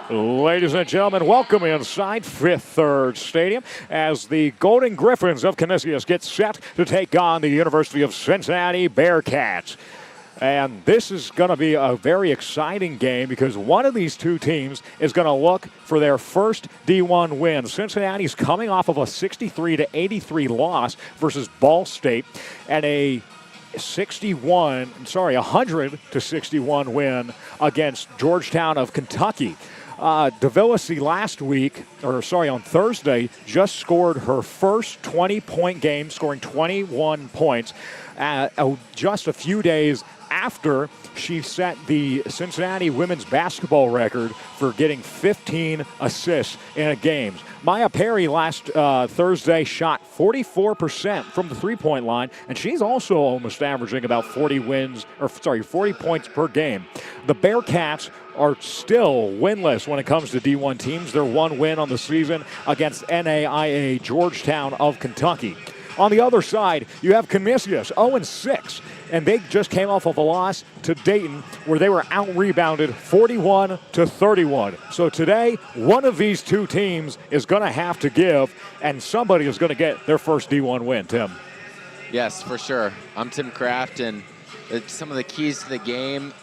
Ladies and gentlemen, welcome inside Fifth Third Stadium as the Golden Griffins of Canisus get set to take on the University of Cincinnati Bearcats. And this is going to be a very exciting game because one of these two teams is going to look for their first D1 win. Cincinnati's coming off of a 63-83 loss versus Ball State and a 100-61 win against Georgetown of Kentucky. DeVillasi on Thursday, just scored her first 20-point game, scoring 21 points just a few days after she set the Cincinnati women's basketball record for getting 15 assists in a game. Maya Perry last Thursday shot 44% from the three-point line, and she's also almost averaging about 40 points per game. The Bearcats are still winless when it comes to D1 teams. Their one win on the season against NAIA Georgetown of Kentucky. On the other side, you have Canisus, 0-6, and they just came off of a loss to Dayton where they were out-rebounded 41-31. So today, one of these two teams is going to have to give, and somebody is going to get their first D1 win, Tim. Yes, for sure. I'm Tim Kraft, and some of the keys to the game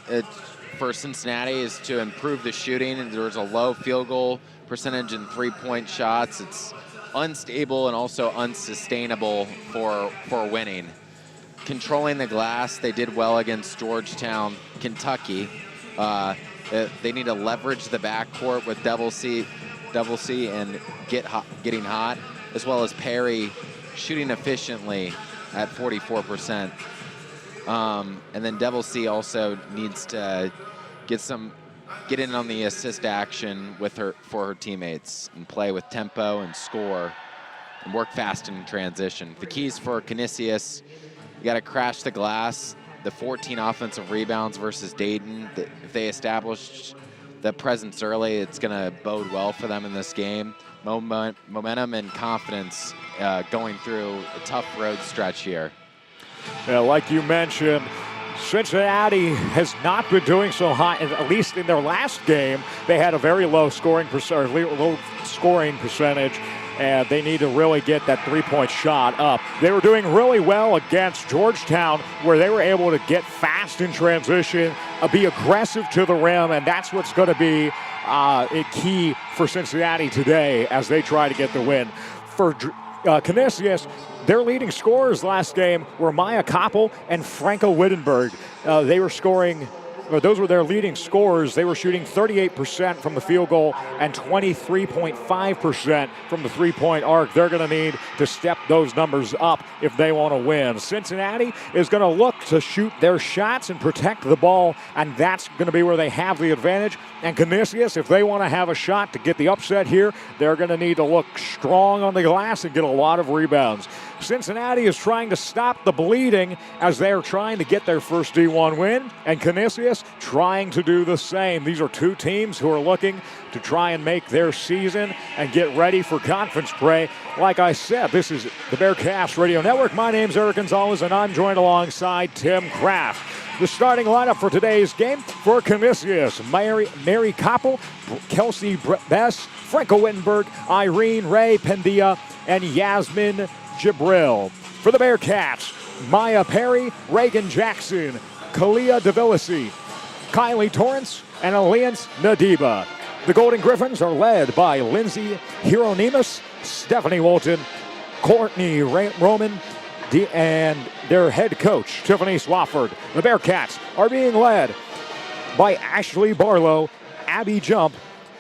for Cincinnati is to improve the shooting, and there's a low field goal percentage and three-point shots. It's unstable and also unsustainable for winning. Controlling the glass, they did well against Georgetown, Kentucky. They need to leverage the backcourt with Double C and getting hot, as well as Perry shooting efficiently at 44%. And then Double C also needs to get in on the assist action for her teammates and play with tempo and score and work fast in transition. The keys for Canisus, you got to crash the glass. The 14 offensive rebounds versus Dayton. If they establish the presence early, it's going to bode well for them in this game. Momentum and confidence going through a tough road stretch here. Yeah, like you mentioned, Cincinnati has not been doing so hot, at least in their last game. They had a very low scoring percentage, and they need to really get that three-point shot up. They were doing really well against Georgetown, where they were able to get fast in transition, be aggressive to the rim, and that's what's going to be a key for Cincinnati today as they try to get the win. For Canisus, their leading scorers last game were Maya Koppel and Franco Wittenberg. Those were their leading scorers. They were shooting 38% from the field goal and 23.5% from the three-point arc. They're going to need to step those numbers up if they want to win. Cincinnati is going to look to shoot their shots and protect the ball, and that's going to be where they have the advantage. And Canisus, if they want to have a shot to get the upset here, they're going to need to look strong on the glass and get a lot of rebounds. Cincinnati is trying to stop the bleeding as they are trying to get their first D1 win, and Canisus trying to do the same. These are two teams who are looking to try and make their season and get ready for conference play. Like I said, this is the Bearcats Radio Network. My name's Eric Gonzales, and I'm joined alongside Tim Kraft. The starting lineup for today's game for Canisus: Mary Koppel, Kelsey Bess, Franco Wittenberg, Irene Ray Pendia, and Yasmin Jibril. For the Bearcats, Maya Perry, Reagan Jackson, Kalia DeVillasi, Kylie Torrance, and Alliance Nadiba. The Golden Griffins are led by Lindsay Hieronymus, Stephanie Walton, Courtney Roman, and their head coach, Tiffany Swafford. The Bearcats are being led by Ashley Barlow, Abby Jump,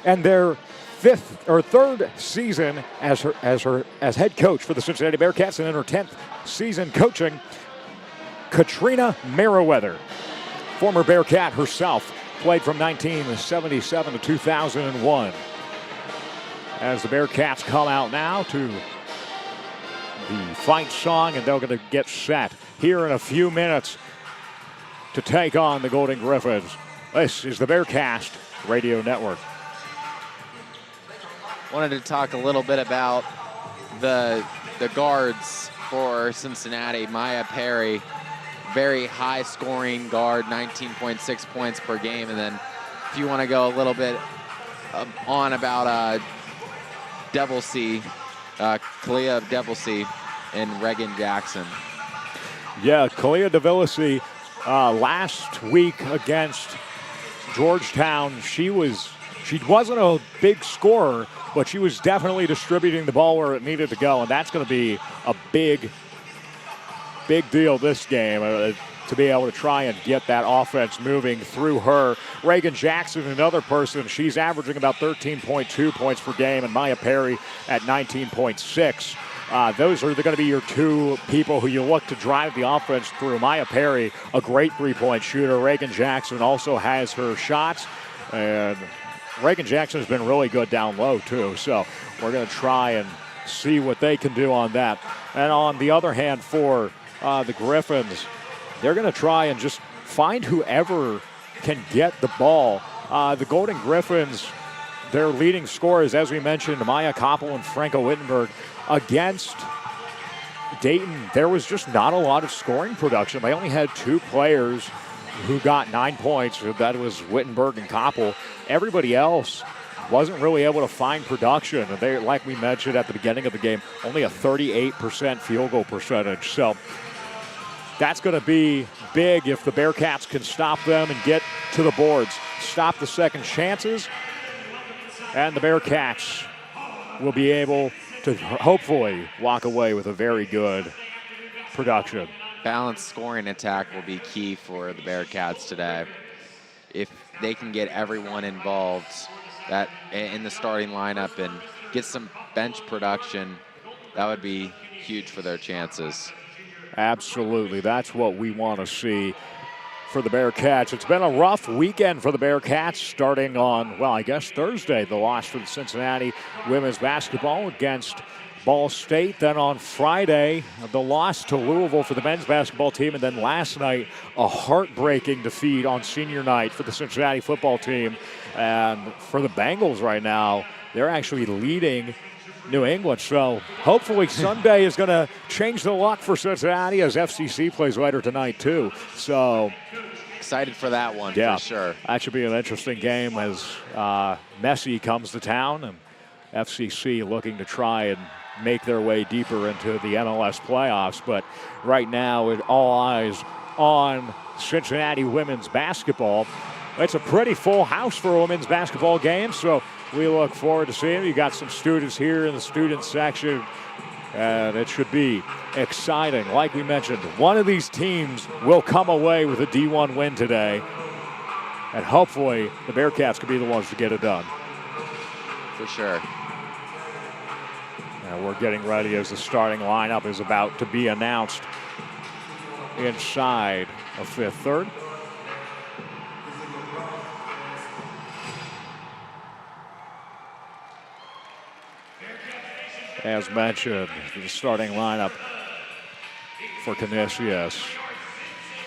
and their third season as head coach for the Cincinnati Bearcats, and in her 10th season coaching, Katrina Merriweather, former Bearcat herself, played from 1977 to 2001. As the Bearcats come out now to the fight song, and they're going to get set here in a few minutes to take on the Golden Griffins. This is the Bearcast Radio Network. Wanted to talk a little bit about the guards for Cincinnati. Maya Perry, very high scoring guard, 19.6 points per game. And then if you want to go a little bit on about Devil-C, Kalia Devil-C, and Reagan Jackson. Yeah, Kalia Devil-C last week against Georgetown, she wasn't a big scorer, but she was definitely distributing the ball where it needed to go, and that's going to be a big deal this game, to be able to try and get that offense moving through her. Reagan Jackson, another person, she's averaging about 13.2 points per game, and Maya Perry at 19.6. Those are going to be your two people who you look to drive the offense through. Maya Perry, a great three-point shooter. Reagan Jackson also has her shots, and Reagan Jackson has been really good down low too. So we're going to try and see what they can do on that. And on the other hand, for the Griffins, they're going to try and just find whoever can get the ball. The Golden Griffins, their leading scorers, as we mentioned, Maya Koppel and Franco Wittenberg. Against Dayton, there was just not a lot of scoring production. They only had two players who got 9 points. That was Wittenberg and Koppel. Everybody else wasn't really able to find production. And they, like we mentioned at the beginning of the game, only a 38% field goal percentage. So that's going to be big if the Bearcats can stop them and get to the boards, stop the second chances, and the Bearcats will be able to hopefully walk away with a very good production. Balanced scoring attack will be key for the Bearcats today. If they can get everyone involved that in the starting lineup and get some bench production, that would be huge for their chances. Absolutely. That's what we want to see for the Bearcats. It's been a rough weekend for the Bearcats, starting on, well, I guess Thursday, the loss for the Cincinnati women's basketball against Ball State. Then on Friday, the loss to Louisville for the men's basketball team. And then last night, a heartbreaking defeat on senior night for the Cincinnati football team. And for the Bengals right now, they're actually leading New England. So hopefully Sunday is going to change the luck for Cincinnati, as FCC plays later tonight too. So excited for that one, yeah, for sure. That should be an interesting game as Messi comes to town, and FCC looking to try and make their way deeper into the MLS playoffs. But right now, with all eyes on Cincinnati women's basketball, it's a pretty full house for a women's basketball game. So we look forward to seeing it. You got some students here in the student section, and it should be exciting. Like we mentioned, one of these teams will come away with a D1 win today, and hopefully the Bearcats could be the ones to get it done. For sure. Now we're getting ready as the starting lineup is about to be announced inside of Fifth Third. As mentioned, the starting lineup for Canisus: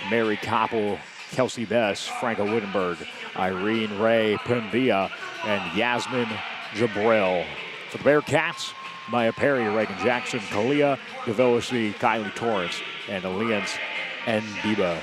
Mary Koppel, Kelsey Bess, Franco Wittenberg, Irene Ray Pendia, and Yasmin Jabril. For the Bearcats, Maya Perry, Reagan Jackson, Kalia Devil-C, Kylie Torrance, and Alliance Ndiba.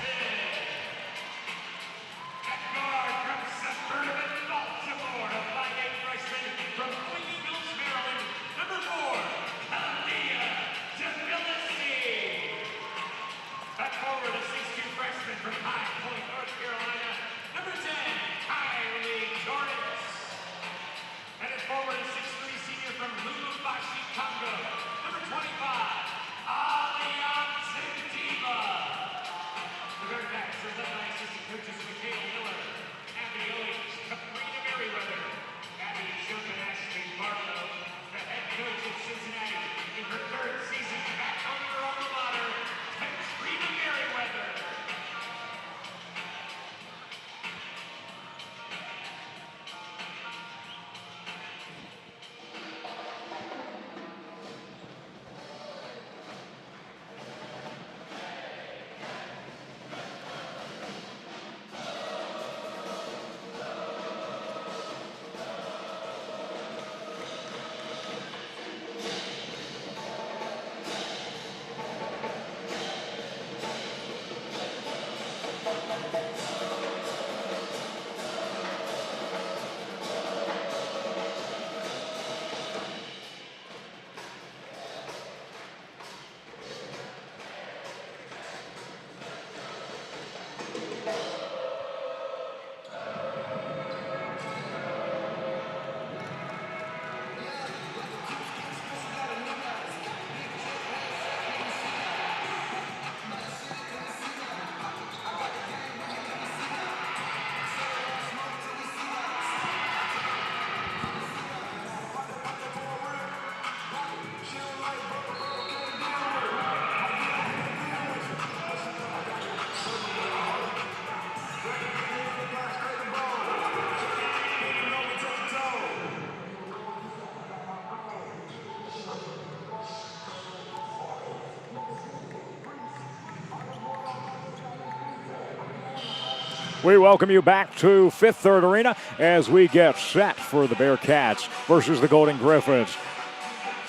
We welcome you back to Fifth Third Arena as we get set for the Bearcats versus the Golden Griffins.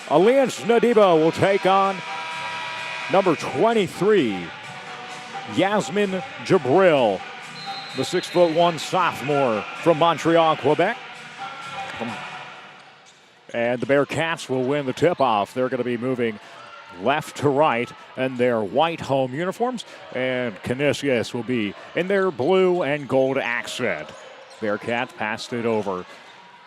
Alliance Nadiba will take on number 23, Yasmin Jabril, the 6'1" sophomore from Montreal, Quebec. And the Bearcats will win the tip-off. They're going to be moving left to right in their white home uniforms, and Canisus will be in their blue and gold accent. Bearcats passed it over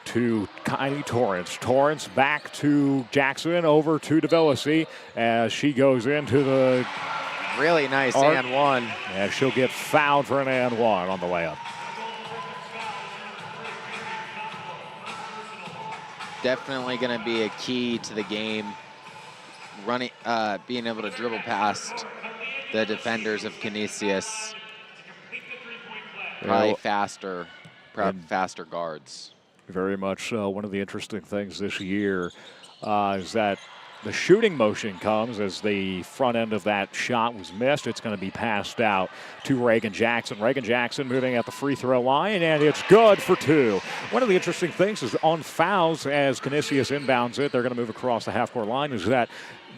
to Kylie Torrance. Torrance back to Jackson, over to DeVillesi as she goes into the really nice arc. and one. And she'll get fouled for an and one on the layup. Definitely going to be a key to the game. Running, being able to dribble past the defenders of Canisus. Probably faster guards. Very much one of the interesting things this year is that the shooting motion comes as the front end of that shot was missed. It's going to be passed out to Reagan Jackson. Reagan Jackson moving at the free throw line, and it's good for two. One of the interesting things is on fouls as Canisus inbounds it, they're going to move across the half-court line, is that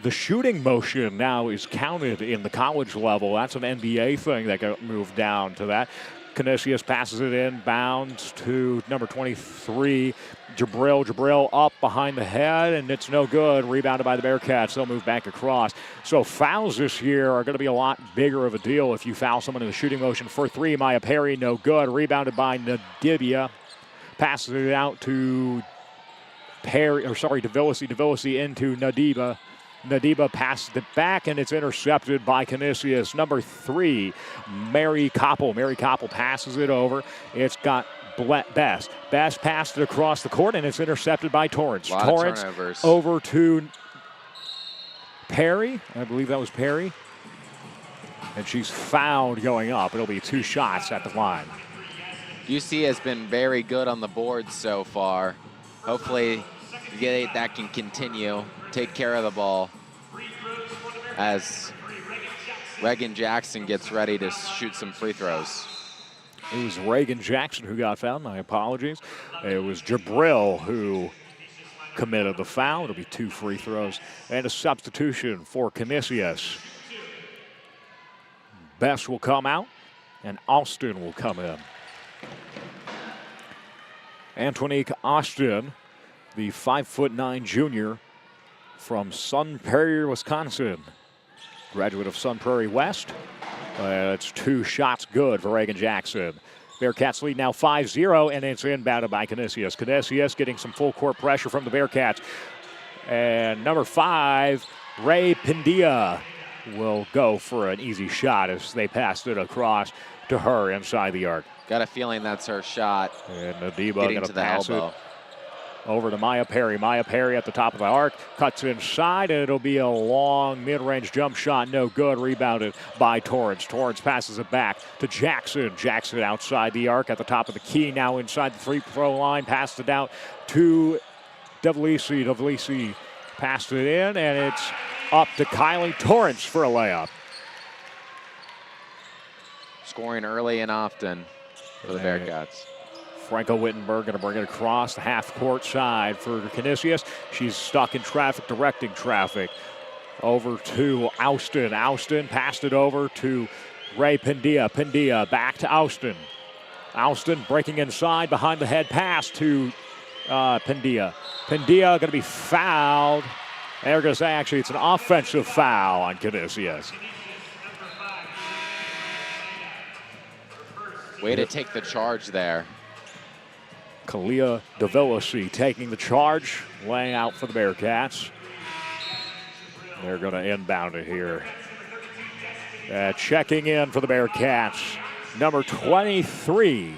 the shooting motion now is counted in the college level. That's an NBA thing that got moved down to that. Canisus passes it in, bounds to number 23, Jabril. Jabril up behind the head, and it's no good. Rebounded by the Bearcats. They'll move back across. So fouls this year are going to be a lot bigger of a deal if you foul someone in the shooting motion. For three, Maya Perry, no good. Rebounded by Nadibia. Passes it out to DeVillesi. DeVillesi into Nadiba. Nadiba passes it back, and it's intercepted by Canisus. Number 3, Mary Koppel. Mary Koppel passes it over. It's got Best. Best passed it across the court, and it's intercepted by Torrance. Torrance over to Perry. I believe that was Perry. And she's fouled going up. It'll be 2 shots at the line. UC has been very good on the board so far. Hopefully that can continue. Take care of the ball as Reagan Jackson gets ready to shoot some free throws. It was Reagan Jackson who got fouled. My apologies. It was Jabril who committed the foul. It'll be 2 free throws and a substitution for Canisus. Best will come out, and Austin will come in. Antonique Austin, the 5'9" junior from Sun Prairie, Wisconsin. Graduate of Sun Prairie West. It's 2 shots good for Reagan Jackson. Bearcats lead now 5-0, and it's inbounded by Canisus. Canisus getting some full court pressure from the Bearcats. And number 5, Ray Pindia, will go for an easy shot as they passed it across to her inside the arc. Got a feeling that's her shot. And Nadiba going to pass it over to Maya Perry. Maya Perry at the top of the arc, cuts inside, and it'll be a long mid-range jump shot. No good. Rebounded by Torrance. Torrance passes it back to Jackson. Jackson outside the arc at the top of the key, now inside the free throw line. Passed it out to DeVillesi. DeVillesi passed it in, and it's up to Kylie Torrance for a layup. Scoring early and often for the Bearcats. Franco Wittenberg going to bring it across the half-court side for Canisus. She's stuck in traffic, directing traffic. Over to Austin. Austin passed it over to Ray Pindia. Pindia back to Austin. Austin breaking inside behind the head pass to Pindia. Pindia going to be fouled. They're going to say actually it's an offensive foul on Canisus. Way to take the charge there. Kalia DeVillesi taking the charge, laying out for the Bearcats. They're going to inbound it here. Checking in for the Bearcats, number 23.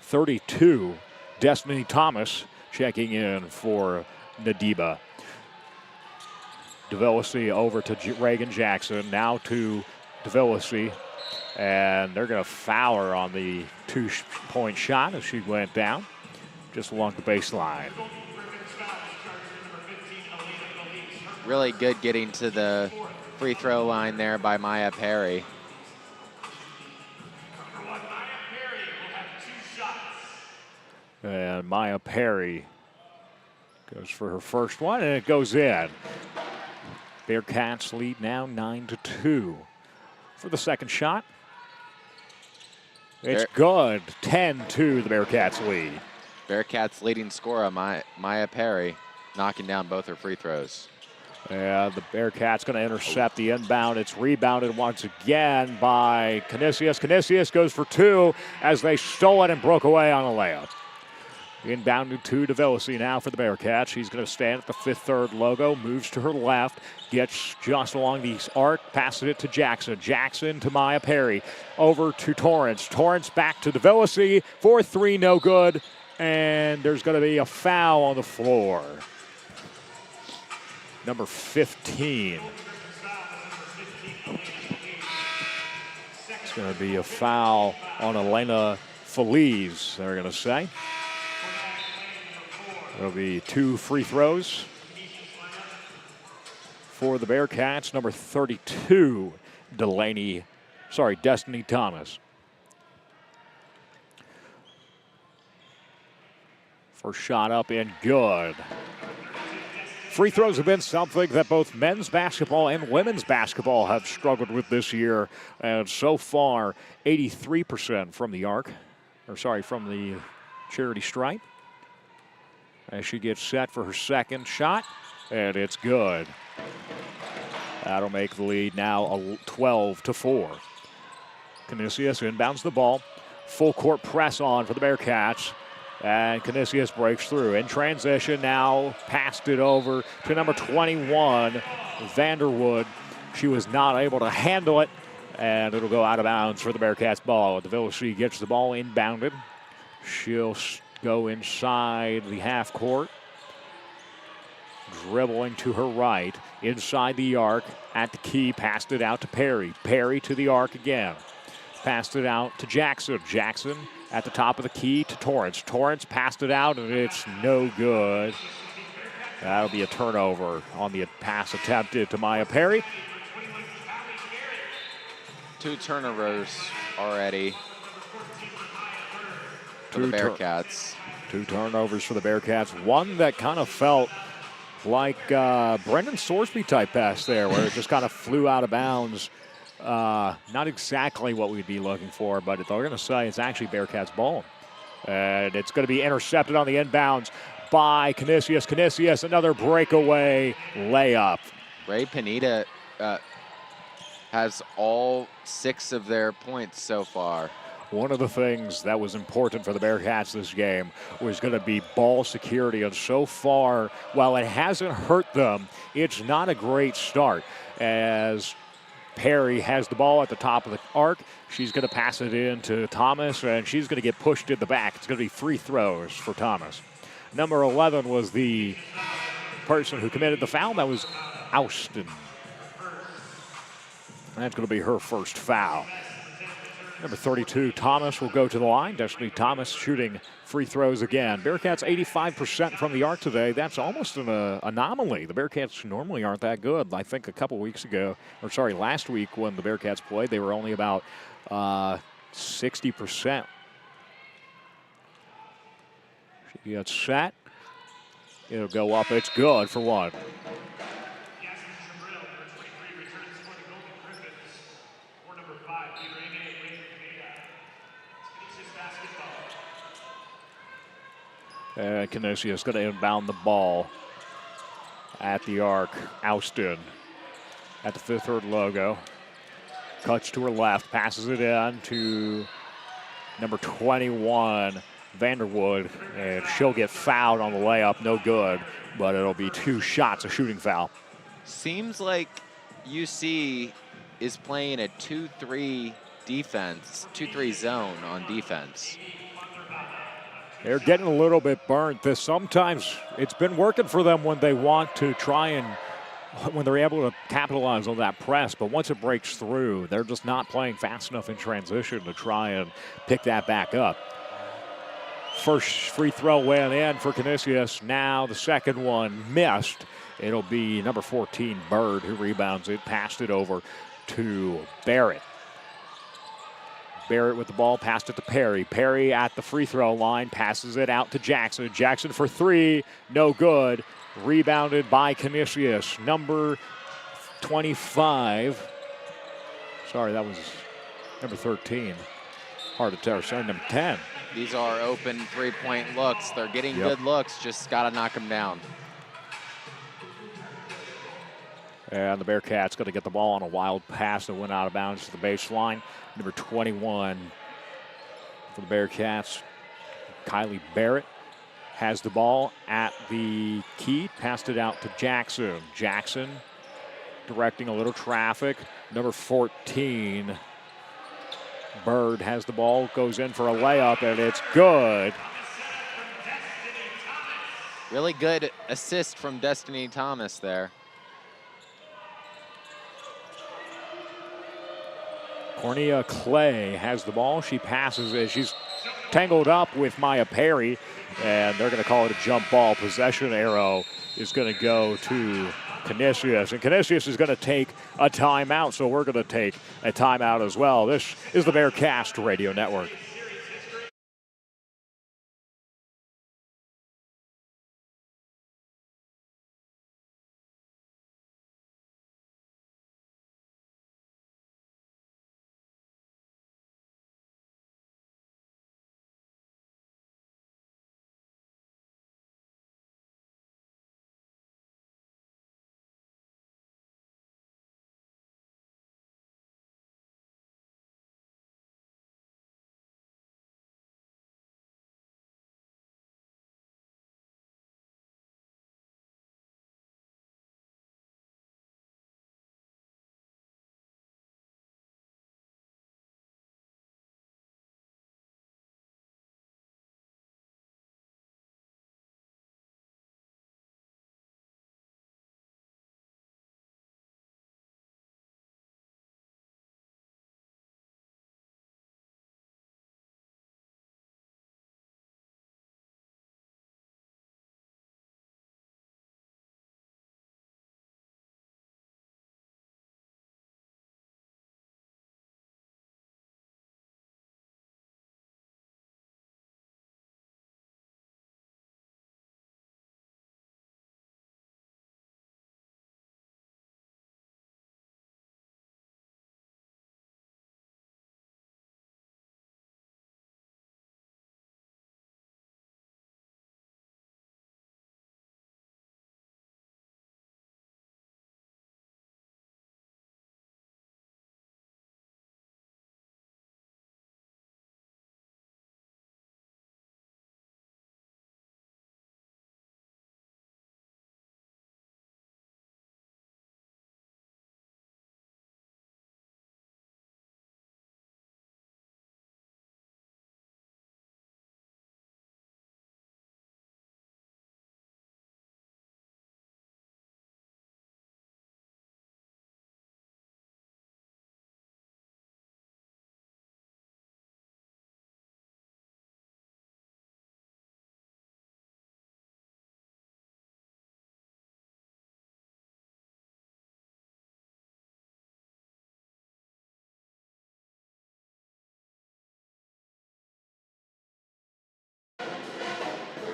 32, Destiny Thomas checking in for Nadiba. DeVillesi over to Reagan Jackson, now to DeVillesi. And they're going to foul her on the 2-point shot as she went down just along the baseline. Really good getting to the free throw line there by Maya Perry. And Maya Perry goes for her first one, and it goes in. Bearcats lead now 9-2. For the second shot, it's good. 10-2, the Bearcats lead. Bearcats leading scorer, Maya Perry, knocking down both her free throws. And the Bearcats going to intercept the inbound. It's rebounded once again by Canisus. Canisus goes for two as they stole it and broke away on a layup. Inbounded to Devilisi now for the Bearcats. She's going to stand at the 5th-3rd logo, moves to her left, gets just along the arc, passes it to Jackson. Jackson to Maya Perry, over to Torrance. Torrance back to Devilisi for three, no good, and there's going to be a foul on the floor. Number 15. It's going to be a foul on Elena Feliz, they're going to say. There'll be 2 free throws for the Bearcats. Number 32, Destiny Thomas. First shot up and good. Free throws have been something that both men's basketball and women's basketball have struggled with this year. And so far, 83% from the arc, from the charity stripe. As she gets set for her second shot, and it's good. That'll make the lead now 12-4. Canisus inbounds the ball. Full court press on for the Bearcats. And Canisus breaks through. In transition now, passed it over to number 21, Vanderwood. She was not able to handle it, and it'll go out of bounds for the Bearcats ball. Devilisi gets the ball inbounded. She'll go inside the half court. Dribbling to her right, inside the arc, at the key, passed it out to Perry. Perry to the arc again. Passed it out to Jackson. Jackson at the top of the key to Torrance. Torrance passed it out, and it's no good. That'll be a turnover on the pass attempted to Maya Perry. 2 turnovers already for the Bearcats. 2 turnovers for the Bearcats. One that kind of felt like Brendan Sorsby type pass there, where it just kind of flew out of bounds. Not exactly what we'd be looking for, but they're going to say it's actually Bearcats ball. And it's going to be intercepted on the inbounds by Canisus. Canisus, another breakaway layup. Ray Pineda has all 6 of their points so far. One of the things that was important for the Bearcats this game was going to be ball security. And so far, while it hasn't hurt them, it's not a great start. As Perry has the ball at the top of the arc, she's going to pass it in to Thomas, and she's going to get pushed in the back. It's going to be free throws for Thomas. Number 11 was the person who committed the foul. That was Austin. That's going to be her first foul. Number 32, Thomas, will go to the line. Destiny Thomas shooting free throws again. Bearcats 85% from the arc today. That's almost an anomaly. The Bearcats normally aren't that good. I think last week when the Bearcats played, they were only about 60%. She gets set. It'll go up. It's good for one. Canisus is going to inbound the ball at the arc. Austin at the 5th-3rd logo. Cuts to her left, passes it in to number 21, Vanderwood, and she'll get fouled on the layup. No good, but it'll be 2 shots, a shooting foul. Seems like UC is playing a 2-3 defense, 2-3 zone on defense. They're getting a little bit burnt. Sometimes it's been working for them when they want to try and when they're able to capitalize on that press. But once it breaks through, they're just not playing fast enough in transition to try and pick that back up. First free throw went in for Canisus. Now the second one missed. It'll be number 14, Bird, who rebounds it, passed it over to Barrett. Barrett with the ball, passed it to Perry. Perry at the free throw line, passes it out to Jackson. Jackson for three, no good. Rebounded by Canisus, number 25. Sorry, that was number 13. Hard to tell. Sorry, number 10. These are open three-point looks. They're getting good looks, just got to knock them down. And the Bearcats going to get the ball on a wild pass that went out of bounds to the baseline. Number 21 for the Bearcats, Kylie Barrett, has the ball at the key. Passed it out to Jackson. Jackson directing a little traffic. Number 14, Bird, has the ball, goes in for a layup, and it's good. Really good assist from Destiny Thomas there. Cornea Clay has the ball. She passes as she's tangled up with Maya Perry, and they're going to call it a jump ball. Possession arrow is going to go to Canisus, and Canisus is going to take a timeout, so we're going to take a timeout as well. This is the Bearcast Radio Network.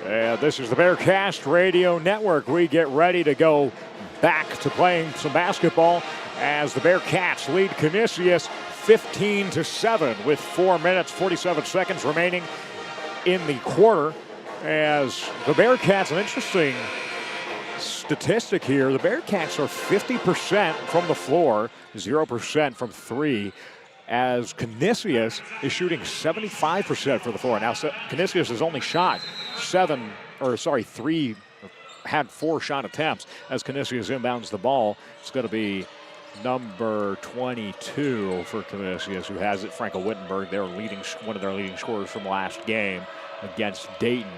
And this is the Bearcast Radio Network. We get ready to go back to playing some basketball as the Bearcats lead Canisus 15-7 with 4 minutes, 47 seconds remaining in the quarter. As the Bearcats, an interesting statistic here, the Bearcats are 50% from the floor, 0% from three, as Canisus is shooting 75% for the floor. Now, Canisus has only shot three, had 4 shot attempts as Canisus inbounds the ball. It's going to be number 22 for Canisus, who has it, Franco Wittenberg, one of their leading scorers from last game against Dayton.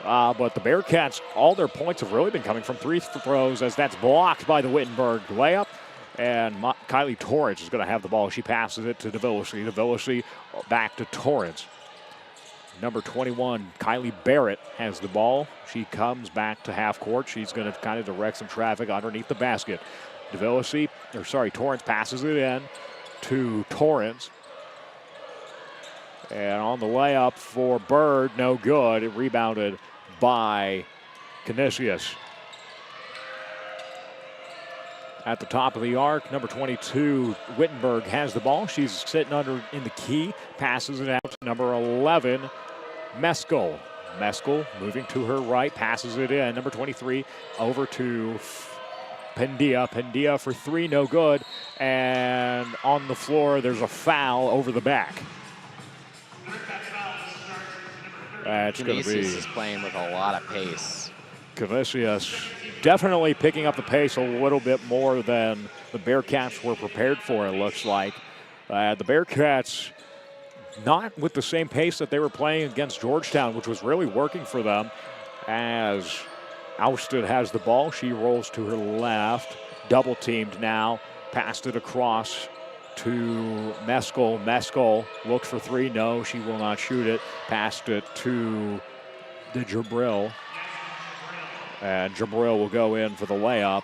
But the Bearcats, all their points have really been coming from free throws, as that's blocked by the Wittenberg layup. And Kylie Torrance is going to have the ball. She passes it to DeVillisi. DeVillisi back to Torrance. Number 21, Kylie Barrett, has the ball. She comes back to half court. She's going to kind of direct some traffic underneath the basket. Torrance passes it in to Torrance. And on the layup for Bird, no good. It rebounded by Canisus. At the top of the arc, number 22, Wittenberg has the ball. She's sitting under in the key, passes it out to number 11, Meskel. Meskel moving to her right, passes it in. Number 23 over to Pendia. Pendia for three, no good. And on the floor, there's a foul over the back. That's going to be. Canisus is playing with a lot of pace. Canisus definitely picking up the pace a little bit more than the Bearcats were prepared for, it looks like. The Bearcats not with the same pace that they were playing against Georgetown, which was really working for them. As Austin has the ball, she rolls to her left, double teamed now, passed it across to Meskel. Meskel looks for three, no, she will not shoot it. Passed it to the Jabril. And Jabril will go in for the layup.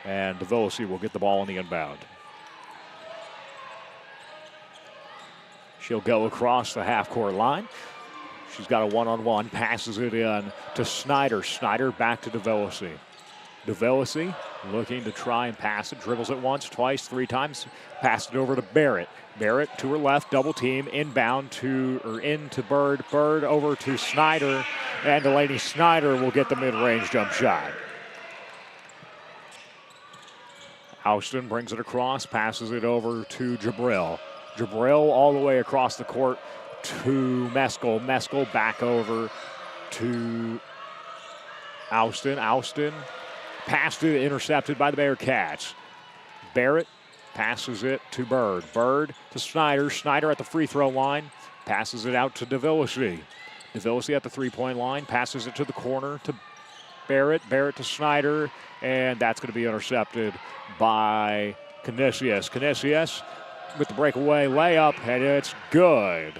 And DeVillesi will get the ball on the inbound. She'll go across the half-court line. She's got a one-on-one, passes it in to Snyder. Snyder back to DeVillesi. DeVillesi looking to try and pass it. Dribbles it once, twice, three times. Passed it over to Barrett. Barrett to her left, double team, inbound into Bird. Bird over to Snyder, and Delaney Snyder will get the mid-range jump shot. Austin brings it across, passes it over to Jabril. Jabril all the way across the court to Meskel. Meskel back over to Austin. Austin passed it, intercepted by the Bearcats. Barrett passes it to Bird. Bird to Snyder. Snyder at the free throw line. Passes it out to DeVillesi. DeVillesi at the three-point line. Passes it to the corner to Barrett. Barrett to Snyder. And that's going to be intercepted by Canisus. Canisus with the breakaway layup, and it's good.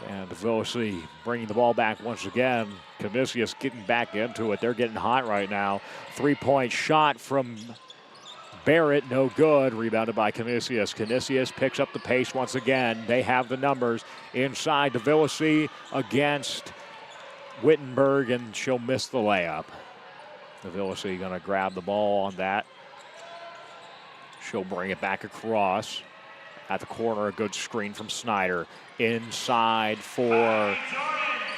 And DeVillesi bringing the ball back once again. Canisus getting back into it. They're getting hot right now. Three-point shot from Barrett, no good. Rebounded by Canisus. Canisus picks up the pace once again. They have the numbers inside. DeVillesi against Wittenberg, and she'll miss the layup. DeVillesi going to grab the ball on that. She'll bring it back across. At the corner, a good screen from Snyder. Inside for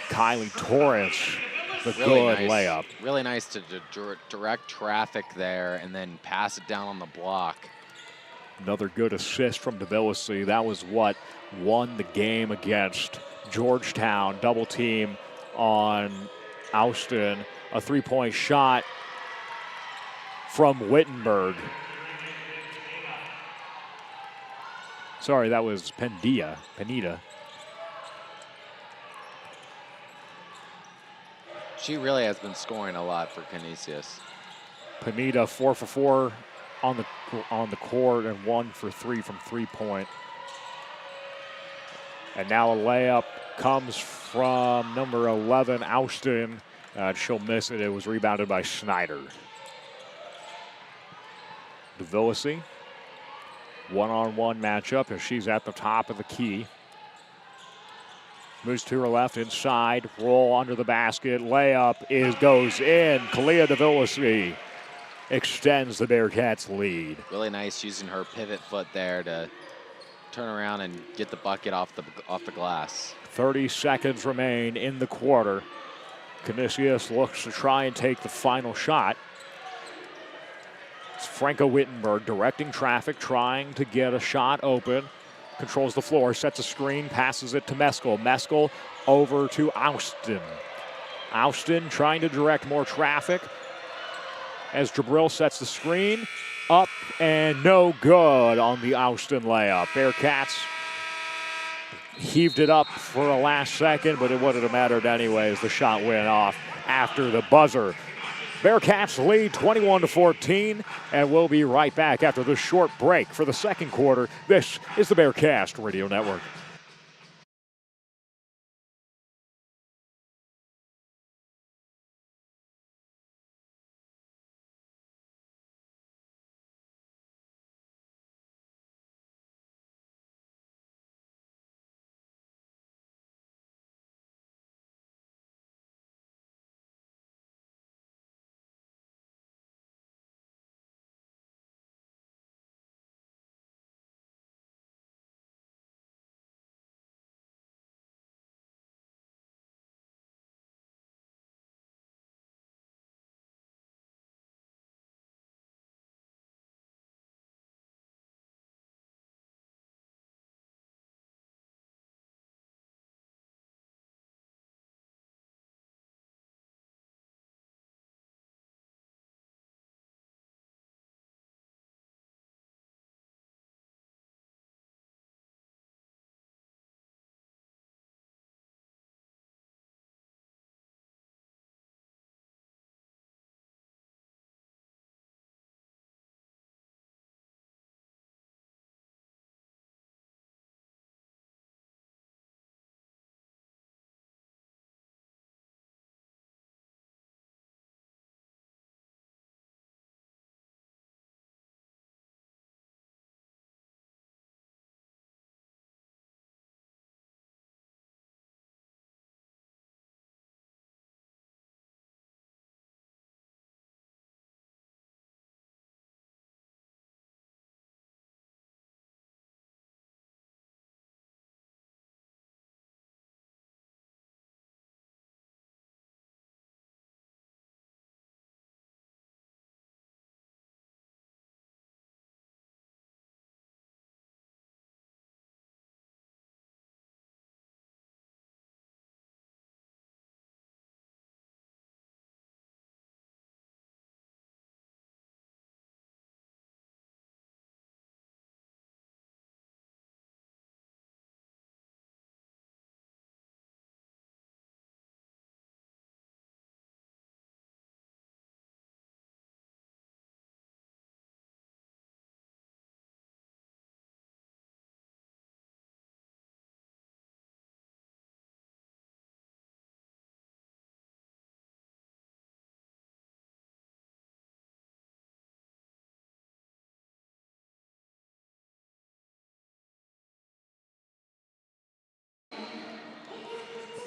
Kylie Torres. The good layup. Really nice to direct traffic there and then pass it down on the block. Another good assist from DeVillesi. That was what won the game against Georgetown. Double team on Austin. A three-point shot from Wittenberg. Sorry, that was Penida. She really has been scoring a lot for Canisus. Penida 4 for 4 on the court and 1 for 3 from three-point. And now a layup comes from number 11, Austin. She'll miss it. It was rebounded by Snyder. DeVillesi. One-on-one matchup as she's at the top of the key. Moves to her left inside. Roll under the basket. Layup goes in. Kalia DeVillesi extends the Bearcats' lead. Really nice using her pivot foot there to turn around and get the bucket off the glass. 30 seconds remain in the quarter. Canisus looks to try and take the final shot. It's Franco Wittenberg directing traffic, trying to get a shot open. Controls the floor, sets a screen, passes it to Meskel. Meskel over to Austin. Austin trying to direct more traffic as Jabril sets the screen. Up and no good on the Austin layup. Bearcats heaved it up for a last second, but it wouldn't have mattered anyways. The shot went off after the buzzer. Bearcats lead 21-14, and we'll be right back after this short break for the second quarter. This is the Bearcast Radio Network.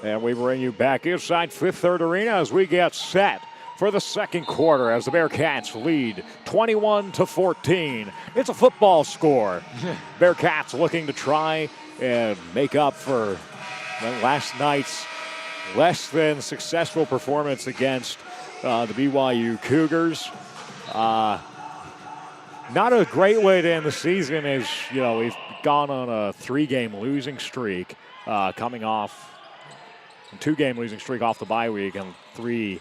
And we bring you back inside Fifth Third Arena as we get set for the second quarter as the Bearcats lead 21-14. It's a football score. Bearcats looking to try and make up for last night's less than successful performance against the BYU Cougars. Not a great way to end the season, as we've gone on a 3-game losing streak, coming off a 2-game losing streak off the bye week, and 3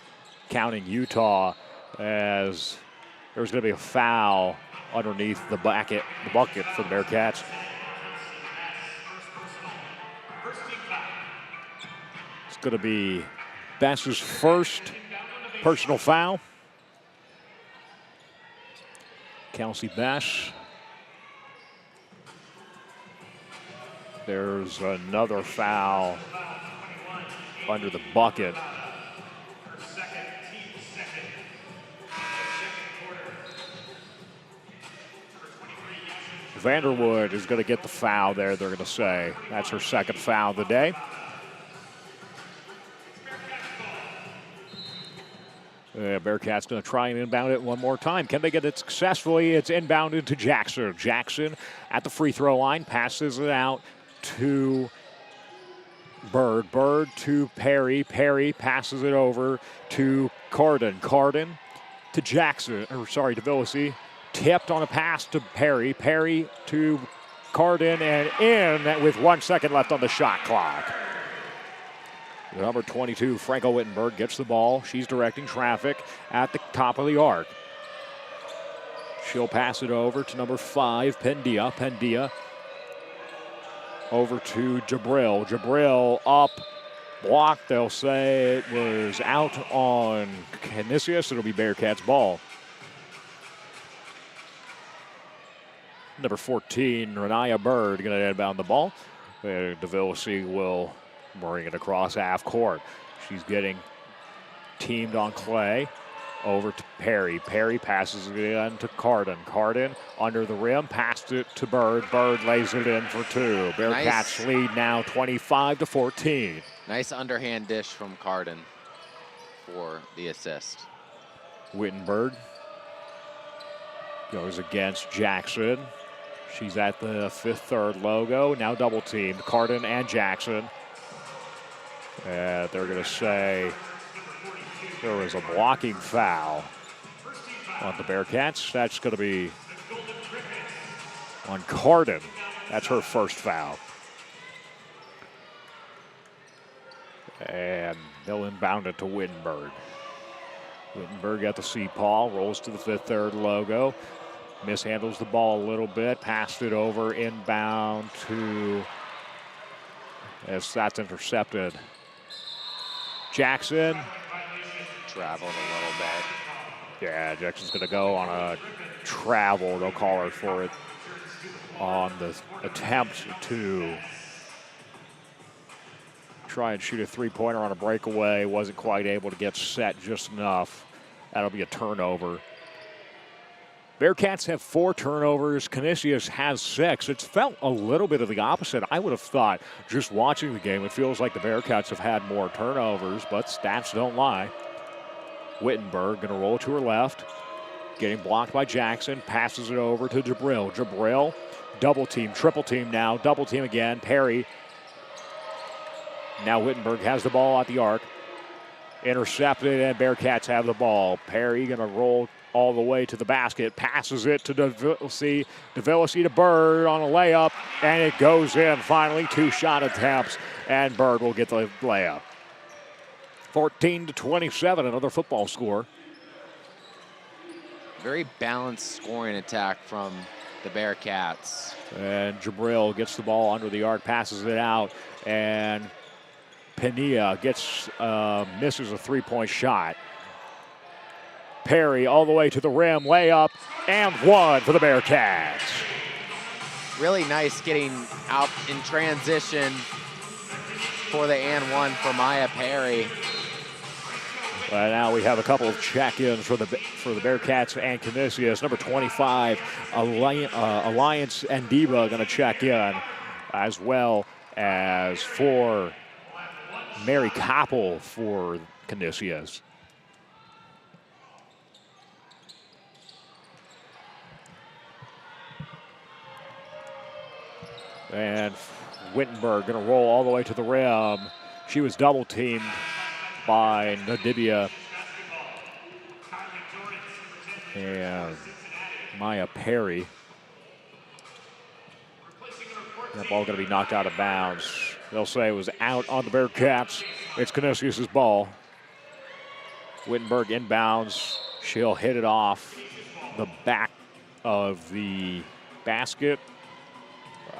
counting Utah, as there's going to be a foul underneath the bucket for the Bearcats. It's going to be Bess's first personal foul. Kelsey Bess. There's another foul under the bucket. Vanderwood is going to get the foul there, they're going to say. That's her second foul of the day. Bearcats going to try and inbound it one more time. Can they get it successfully? It's inbounded to Jackson. Jackson at the free throw line, passes it out to Bird. Bird to Perry. Perry passes it over to Carden. Carden to Jackson, to Villasi. Tipped on a pass to Perry. Perry to Carden and in with 1 second left on the shot clock. Number 22, Franco Wittenberg, gets the ball. She's directing traffic at the top of the arc. She'll pass it over to number 5, Pendia. Pendia over to Jabril. Jabril up, blocked. They'll say it was out on Canisus. It'll be Bearcats ball. Number 14, Renaya Bird, going to inbound the ball. DeVillasi will bring it across half court. She's getting teamed on Clay. Over to Perry. Perry passes it in to Carden. Carden under the rim, passed it to Bird. Bird lays it in for 2. Bearcats lead now 25-14. Nice underhand dish from Carden for the assist. Wittenberg goes against Jackson. She's at the 5th third logo. Now double teamed. Carden and Jackson. They're going to say there was a blocking foul on the Bearcats. That's going to be on Carden. That's her first foul. And they'll inbound it to Wittenberg. Wittenberg at the C-Paul, rolls to the 5th third logo. Mishandles the ball a little bit, passed it over, inbound to, as that's intercepted. Jackson. Traveled a little bit. Yeah, Jackson's going to go on a travel. They'll call her for it on the attempt to try and shoot a 3-pointer on a breakaway. Wasn't quite able to get set just enough. That'll be a turnover. Bearcats have 4 turnovers. Canisius has 6. It's felt a little bit of the opposite. I would have thought, just watching the game, it feels like the Bearcats have had more turnovers, but stats don't lie. Wittenberg going to roll to her left. Getting blocked by Jackson. Passes it over to Jabril. Jabril, double team, triple team now. Double team again. Perry. Now Wittenberg has the ball at the arc. Intercepted, and Bearcats have the ball. Perry going to roll all the way to the basket. Passes it to DeVillasi. DeVillasi to Bird on a layup, and it goes in. Finally, 2 shot attempts, and Bird will get the layup. 14-27, another football score. Very balanced scoring attack from the Bearcats. And Jabril gets the ball under the arc, passes it out, and Pena misses a 3-point shot. Perry all the way to the rim, layup, and 1 for the Bearcats. Really nice getting out in transition for the and 1 for Maya Perry. Now we have a couple of check-ins for the Bearcats and Canisius. Number 25, Alliance and Diva going to check in, as well as for Mary Koppel for Canisus. And Wittenberg going to roll all the way to the rim. She was double teamed by Nadibia. And Maya Perry. That ball going to be knocked out of bounds. They'll say it was out on the Bearcats. It's Canisus' ball. Wittenberg inbounds. She'll hit it off the back of the basket.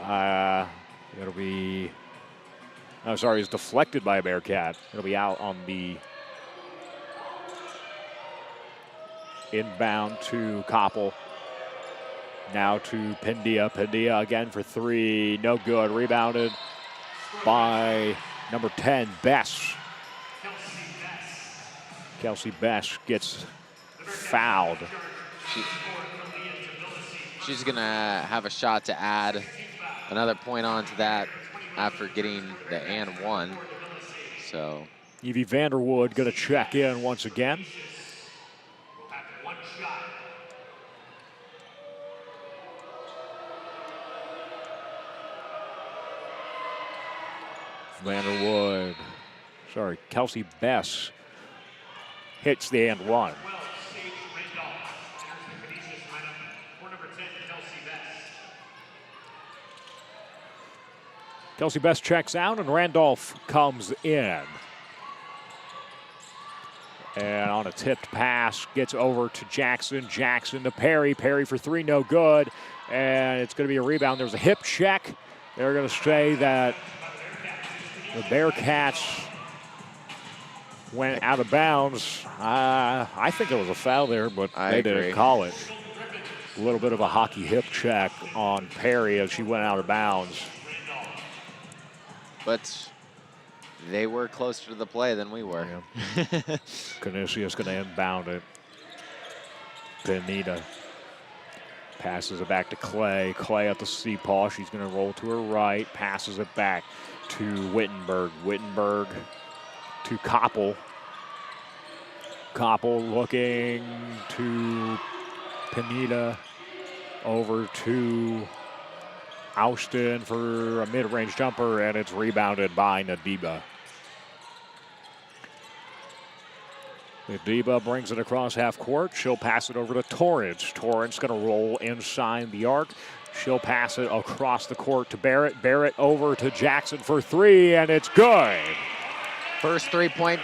It'll be, I'm sorry, it's deflected by a Bearcat. It'll be out on the inbound to Koppel. Now to Pendia. Pendia again for three. No good. Rebounded by number 10, Bess. Kelsey Bess gets fouled. She's going to have a shot to add another point onto that after getting the and one. So Evie Vanderwood going to check in once again. Vanderwood, sorry, Kelsey Bess hits the and one. Kelsey Bess checks out and Randolph comes in. And on a tipped pass, gets over to Jackson. Jackson to Perry. Perry for three, no good. And it's going to be a rebound. There's a hip check. They're going to say that the Bearcats went out of bounds. I think it was a foul there, but they didn't call it. A little bit of a hockey hip check on Perry as she went out of bounds. But they were closer to the play than we were. Yeah. Canisus going to inbound it. Benita passes it back to Clay. Clay at the C-paw. She's going to roll to her right. Passes it back to Wittenberg. Wittenberg to Koppel. Koppel looking to Penita. Over to Austin for a mid-range jumper, and it's rebounded by Nadiba. Nadiba brings it across half court. She'll pass it over to Torrance. Torrance going to roll inside the arc. She'll pass it across the court to Barrett. Barrett over to Jackson for three, and it's good. First three-point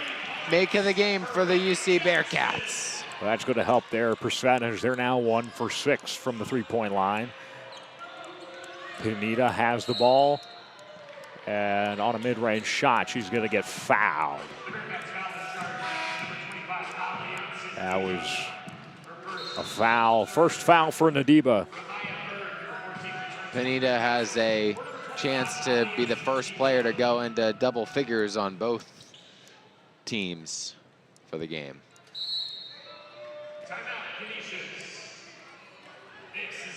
make of the game for the UC Bearcats. Well, that's going to help their percentage. They're now 1 for 6 from the three-point line. Penita has the ball, and on a mid-range shot, she's going to get fouled. That was a foul. First foul for Nadiba. Penita has a chance to be the first player to go into double figures on both teams for the game.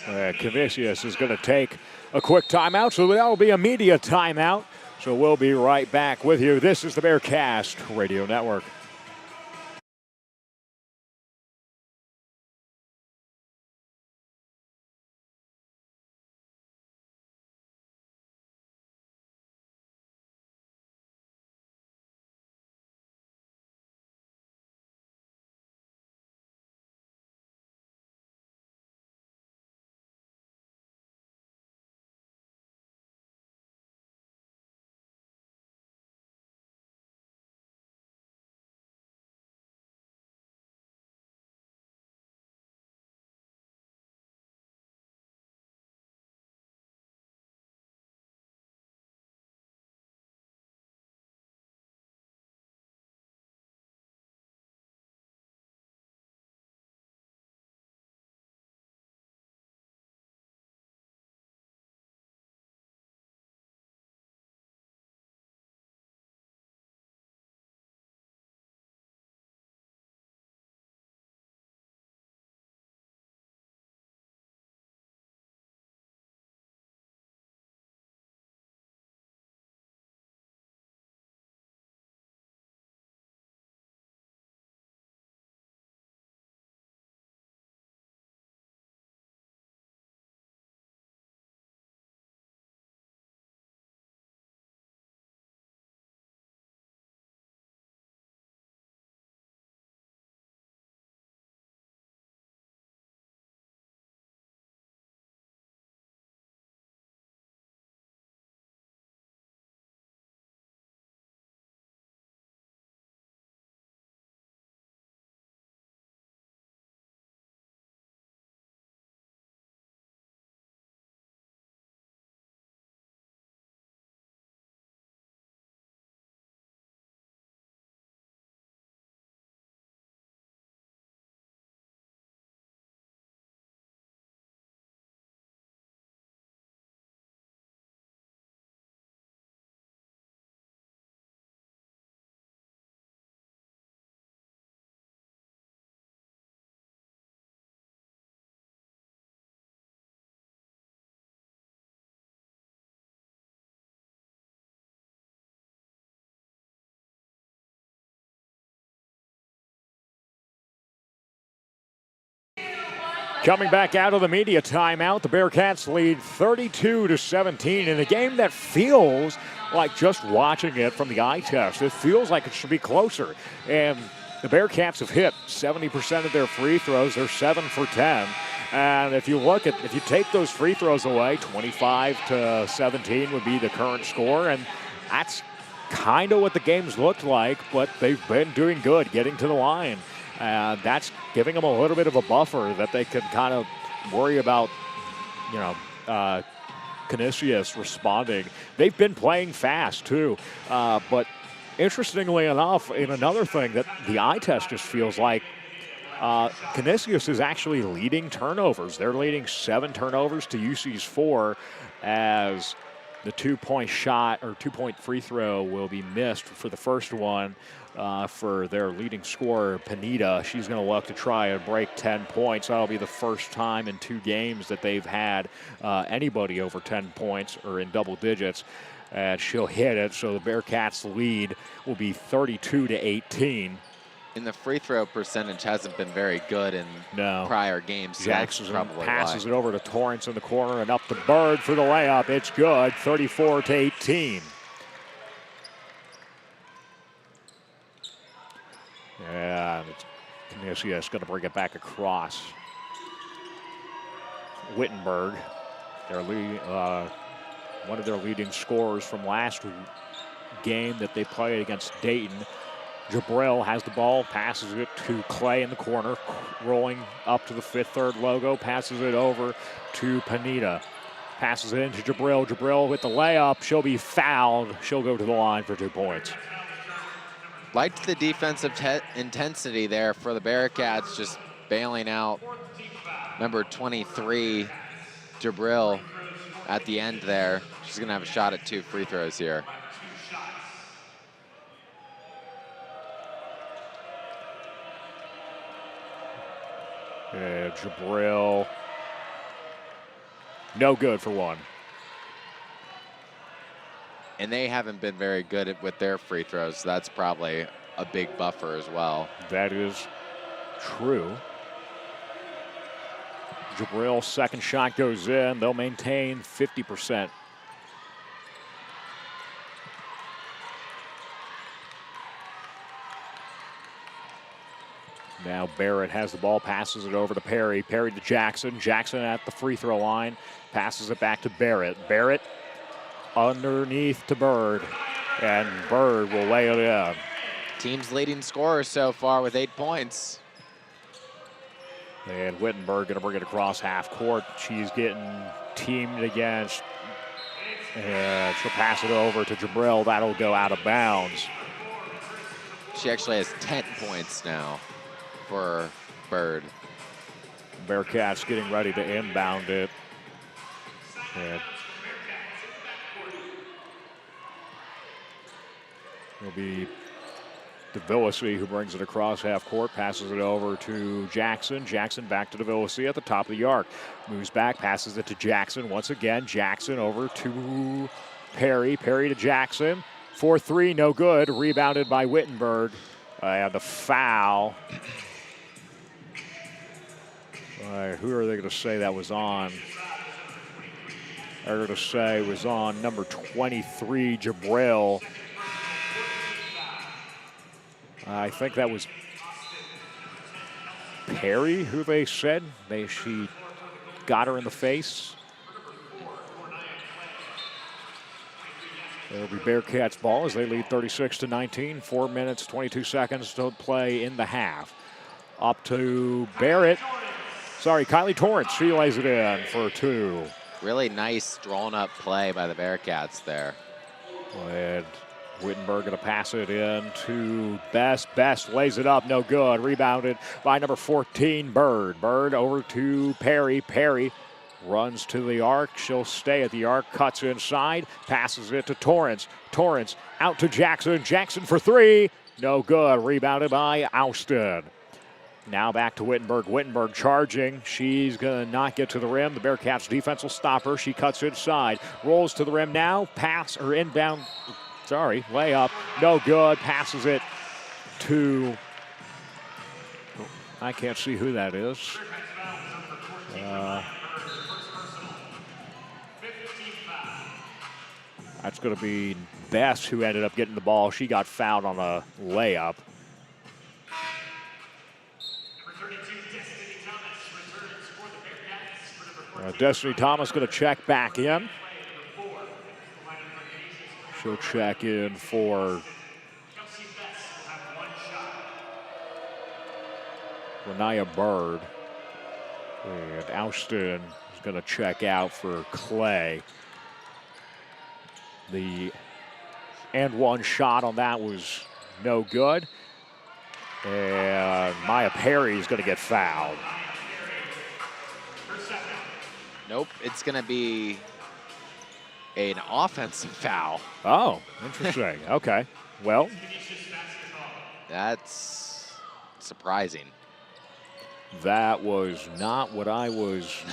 Canisus is going to take a quick timeout, so that will be a media timeout. So we'll be right back with you. This is the Bearcast Radio Network. Coming back out of the media timeout, the Bearcats lead 32-17 in a game that feels like, just watching it from the eye test, it feels like it should be closer. And the Bearcats have hit 70% of their free throws. They're 7 for 10. And if you take those free throws away, 25-17 would be the current score. And that's kind of what the game's looked like, but they've been doing good getting to the line. That's giving them a little bit of a buffer that they can kind of worry about, Canisus responding. They've been playing fast, too. But interestingly enough, in another thing that the eye test just feels like, Canisus is actually leading turnovers. They're leading 7 turnovers to UC's 4, as the 2-point shot or 2-point free throw will be missed for the first one for their leading scorer, Panita. She's going to look to try and break 10 points. That'll be the first time in 2 games that they've had anybody over 10 points or in double digits. And she'll hit it, so the Bearcats' lead will be 32-18. And the free throw percentage hasn't been very good in prior games. So Jackson passes it over to Torrance in the corner and up to Bird for the layup. It's good, 34-18. And Canisus going to bring it back across. Wittenberg, one of their leading scorers from last game that they played against Dayton. Jabril has the ball, passes it to Clay in the corner, rolling up to the 5th-3rd logo, passes it over to Panita. Passes it into Jabril. Jabril with the layup. She'll be fouled. She'll go to the line for 2 points. Liked the defensive intensity there for the Bearcats, just bailing out number 23, Jabril, at the end there. She's going to have a shot at 2 free throws here. Jabril, no good for 1. And they haven't been very good with their free throws. So that's probably a big buffer as well. That is true. Jabril's second shot goes in. They'll maintain 50%. Now Barrett has the ball, passes it over to Perry. Perry to Jackson. Jackson at the free throw line, passes it back to Barrett. Barrett underneath to Bird, and Bird will lay it in. Team's leading scorer so far with 8 points. And Wittenberg going to bring it across half court. She's getting teamed against, and she'll pass it over to Jabril. That'll go out of bounds. She actually has 10 points now for Bird. Bearcats getting ready to inbound it. And it'll be DeVillasi who brings it across half court, passes it over to Jackson. Jackson back to DeVillasi at the top of the arc. Moves back, passes it to Jackson once again. Jackson over to Perry. Perry to Jackson. 4-3, no good. Rebounded by Wittenberg. And the foul. Who are they going to say that was on? They're going to say it was on number 23, Jabril. I think that was Perry who they said. She got her in the face. It'll be Bearcats ball as they lead 36-19. 4 minutes, 22 seconds to play in the half. Up to Barrett. Sorry, Kylie Torrance. She lays it in for 2. Really nice drawn up play by the Bearcats there. And Wittenberg going to pass it in to Best. Best lays it up, no good. Rebounded by number 14, Bird. Bird over to Perry. Perry runs to the arc. She'll stay at the arc, cuts inside, passes it to Torrance. Torrance out to Jackson. Jackson for 3. No good. Rebounded by Austin. Now back to Wittenberg. Wittenberg charging. She's going to not get to the rim. The Bearcats defense will stop her. She cuts inside. Rolls to the rim now. Pass or inbound. Layup. No good. Passes it to, I can't see who that is. That's going to be Bess who ended up getting the ball. She got fouled on a layup. Destiny Thomas going to check back in. She'll check in for Renaya Bird. And Austin is going to check out for Clay. The and one shot on that was no good. And Maya Perry is going to get fouled. Nope, it's going to be an offensive foul. Oh, interesting. Okay. Well, that's surprising. That was not what I was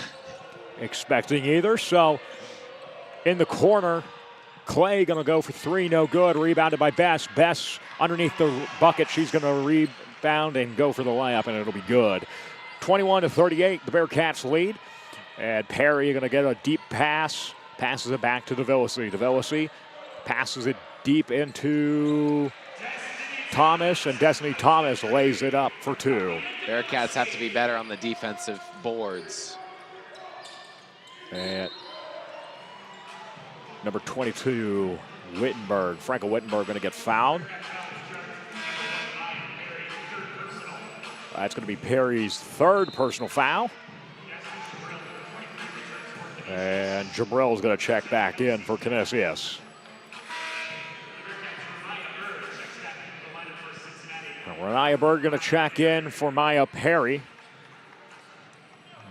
expecting either. So in the corner, Clay going to go for three, no good. Rebounded by Bess. Bess underneath the bucket. She's going to rebound and go for the layup, and it'll be good. 21-38, the Bearcats lead. And Perry going to get a deep pass. Passes it back to DeVillisi. DeVillisi passes it deep into Thomas, and Destiny Thomas lays it up for two. Bearcats have to be better on the defensive boards. And number 22, Wittenberg. Frankel Wittenberg going to get fouled. That's going to be Perry's third personal foul. And Jabril's going to check back in for Canisus. Renaya Bird going to check in for Maya Perry.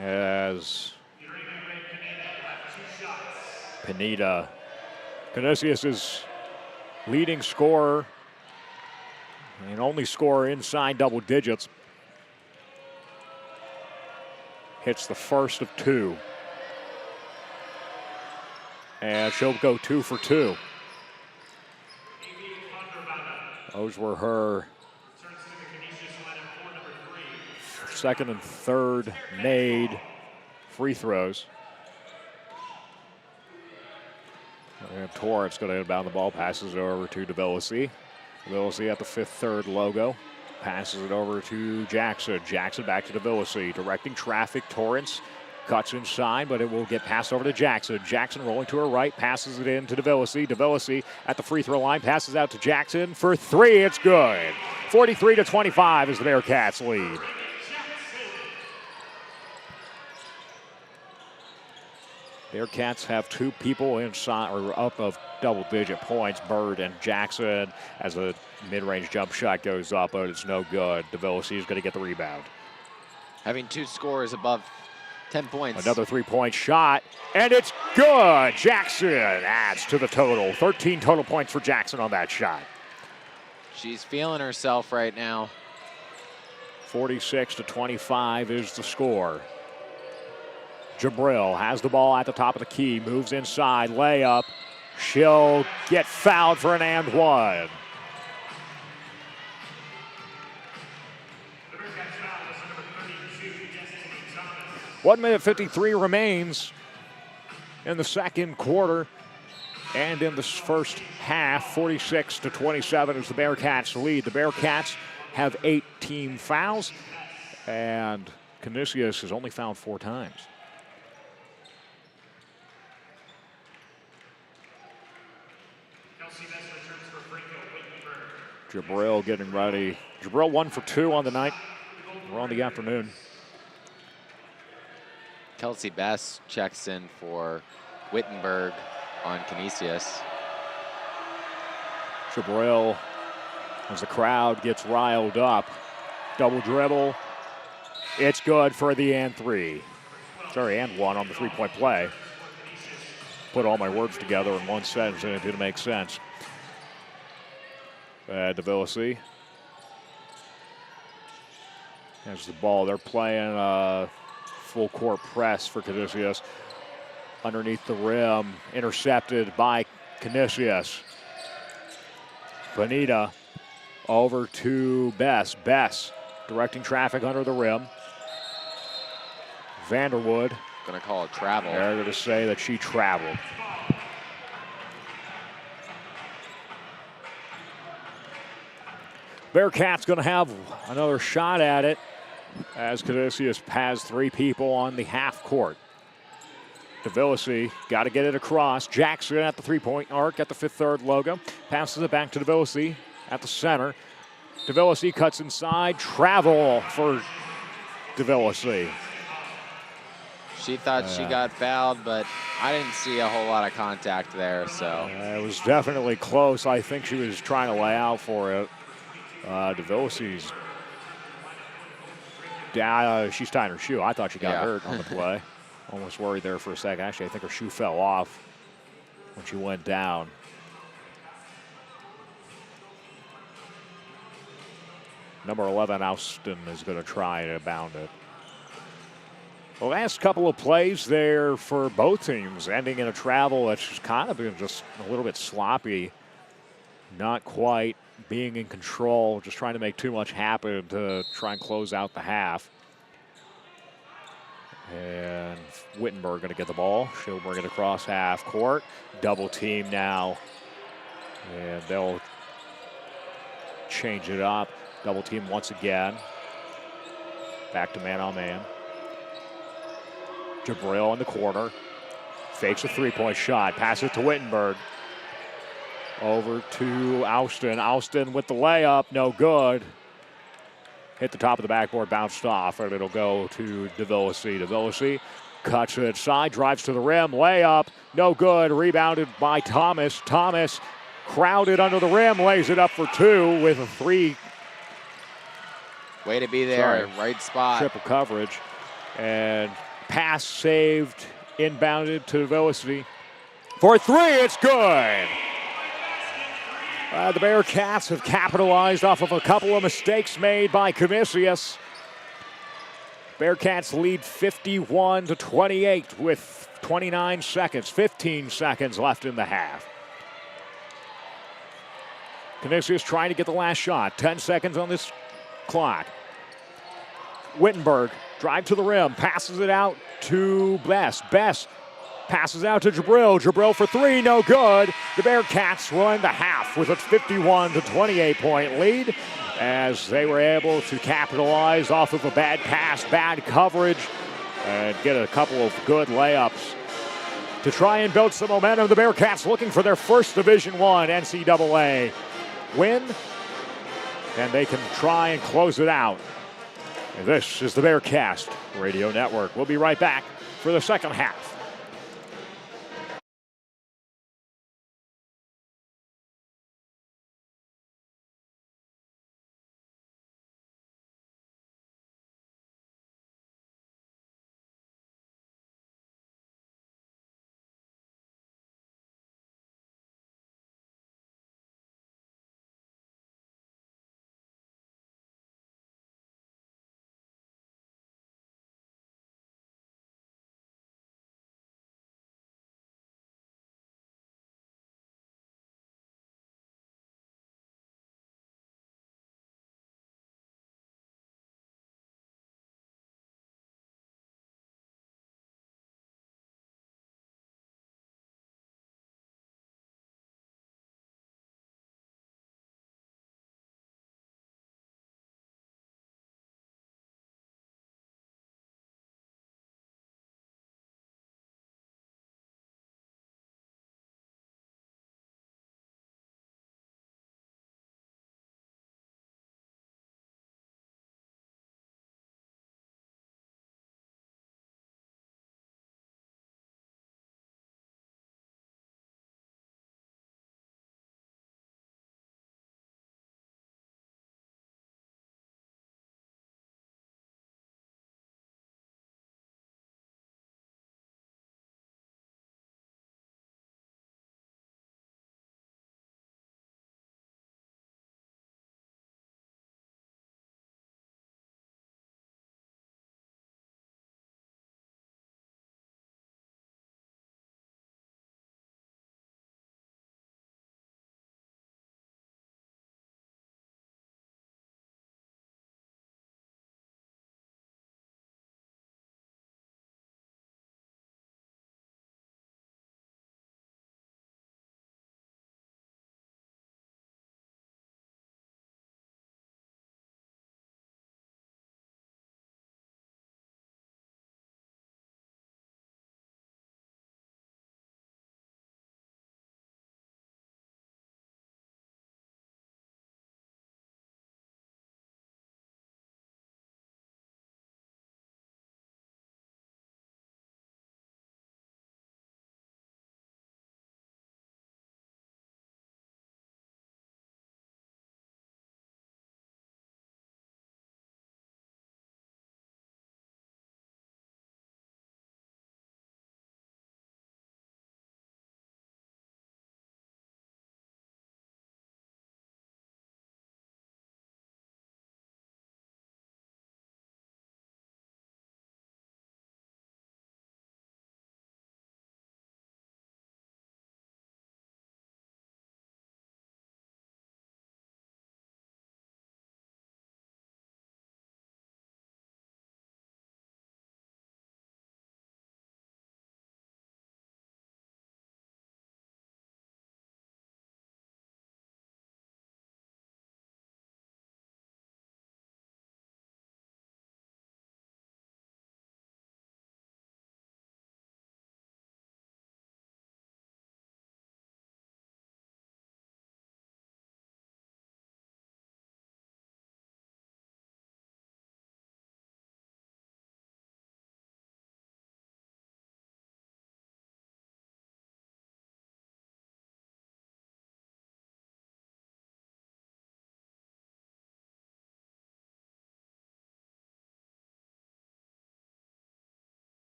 As Pineda, Canisus' leading scorer and only scorer inside double digits, hits the first of two. And she'll go 2 for 2. Those were her second and third made free throws. And Torrance going to inbound the ball, passes it over to DeVillisi. DeVillisi at the 5th-3rd logo. Passes it over to Jackson. Jackson back to DeVillisi, directing traffic. Torrance cuts inside, but it will get passed over to Jackson. Jackson rolling to her right, passes it in to DeVillisi. DeVillisi at the free throw line, passes out to Jackson for three. It's good. 43-25 is the Bearcats lead. Bearcats have two people inside or up of double-digit points, Bird and Jackson, as a mid-range jump shot goes up, but it's no good. DeVillisi is going to get the rebound. Having two scorers above 10 points. Another three-point shot, and it's good. Jackson adds to the total. 13 total points for Jackson on that shot. She's feeling herself right now. 46-25 is the score. Jabril has the ball at the top of the key, moves inside, layup. She'll get fouled for an and one. 1 minute 53 remains in the second quarter and in the first half. 46-27 is the Bearcats lead. The Bearcats have 8 team fouls, and Canisus has only fouled 4 times. Jabril getting ready. Jabril 1 for 2 on the night. We're on the afternoon. Kelsey Bess checks in for Wittenberg on Canisus. Jabril, as the crowd gets riled up, double dribble. It's good for the and one on the three-point play. Put all my words together in one sentence and it didn't make sense. DeVillisi has the ball. They're playing full court press for Canisus. Underneath the rim, intercepted by Canisus. Bonita over to Bess. Bess directing traffic under the rim. Vanderwood. Going to call it travel. They're going to say that she traveled. Bearcats going to have another shot at it as Canisus has 3 people on the half court. DeVillisi got to get it across. Jackson at the 3-point arc at the 5th-3rd logo. Passes it back to DeVillisi at the center. DeVillisi cuts inside. Travel for DeVillisi. She thought she got fouled, but I didn't see a whole lot of contact there. So it was definitely close. I think she was trying to lay out for it. DeVillisi's down. She's tying her shoe. I thought she got hurt on the play. Almost worried there for a second. Actually, I think her shoe fell off when she went down. Number 11, Austin, is going to try and bound it. The last couple of plays there for both teams ending in a travel that's kind of been just a little bit sloppy. Not quite being in control, just trying to make too much happen to try and close out the half. And Wittenberg going to get the ball. She'll bring it across half court. Double team now. And they'll change it up. Double team once again. Back to man on man. Jabril in the corner. Fakes a 3-point shot. Passes it to Wittenberg. Over to Austin. Austin with the layup. No good. Hit the top of the backboard. Bounced off. And it'll go to DeVillisi. DeVillisi cuts it inside. Drives to the rim. Layup. No good. Rebounded by Thomas. Thomas crowded under the rim. Lays it up for 2 with a 3. Way to be there. Right spot. Triple coverage. And pass saved. Inbounded to DeVillisi. For 3. It's good. The Bearcats have capitalized off of a couple of mistakes made by Canisus. Bearcats lead 51-28 with 29 seconds, 15 seconds left in the half. Canisus trying to get the last shot. 10 seconds on this clock. Wittenberg, drive to the rim, passes it out to Bess. Bess passes out to Jabril. Jabril for 3, no good. The Bearcats will end the half with a 51-28 point lead as they were able to capitalize off of a bad pass, bad coverage, and get a couple of good layups to try and build some momentum. The Bearcats looking for their first Division I NCAA win, and they can try and close it out. And this is the Bearcast Radio Network. We'll be right back for the second half.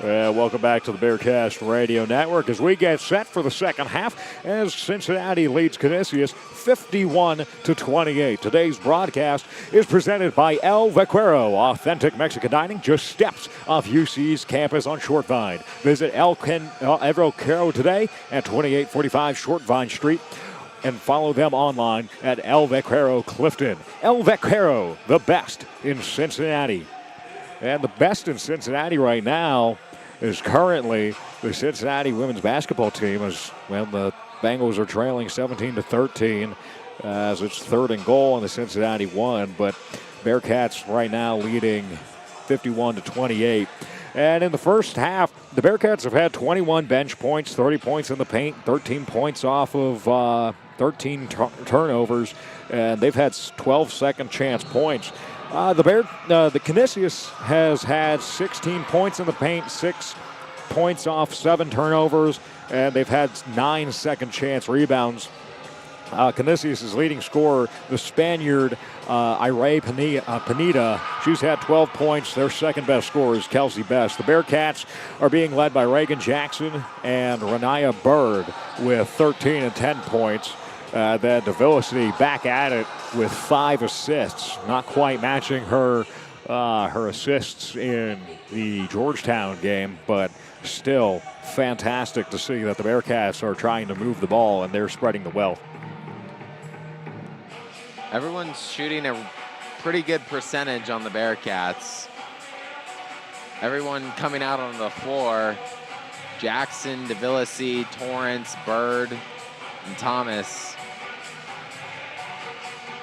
Welcome back to the Bearcast Radio Network as we get set for the second half as Cincinnati leads Canisus 51-28. Today's broadcast is presented by El Vaquero, authentic Mexican dining just steps off UC's campus on Short Vine. Visit El Vaquero today at 2845 Short Vine Street and follow them online at El Vaquero Clifton. El Vaquero, the best in Cincinnati. And the best in Cincinnati right now is currently the Cincinnati women's basketball team, as well, the Bengals are trailing 17-13 as it's 3rd and goal and the Cincinnati won, but Bearcats right now leading 51-28. And in the first half, the Bearcats have had 21 bench points, 30 points in the paint, 13 points off of 13 turnovers, and they've had 12 second chance points. The Canisus has had 16 points in the paint, 6 points off 7 turnovers, and they've had 9 second chance rebounds. Canisus' leading scorer, the Spaniard, Irae Pineda, she's had 12 points. Their second best scorer is Kelsey Best. The Bearcats are being led by Reagan Jackson and Renaya Bird with 13 and 10 points. Then Devility back at it with 5 assists, not quite matching her assists in the Georgetown game, but still fantastic to see that the Bearcats are trying to move the ball and they're spreading the wealth. Everyone's shooting a pretty good percentage on the Bearcats. Everyone coming out on the floor, Jackson, Devility, Torrance, Bird, and Thomas.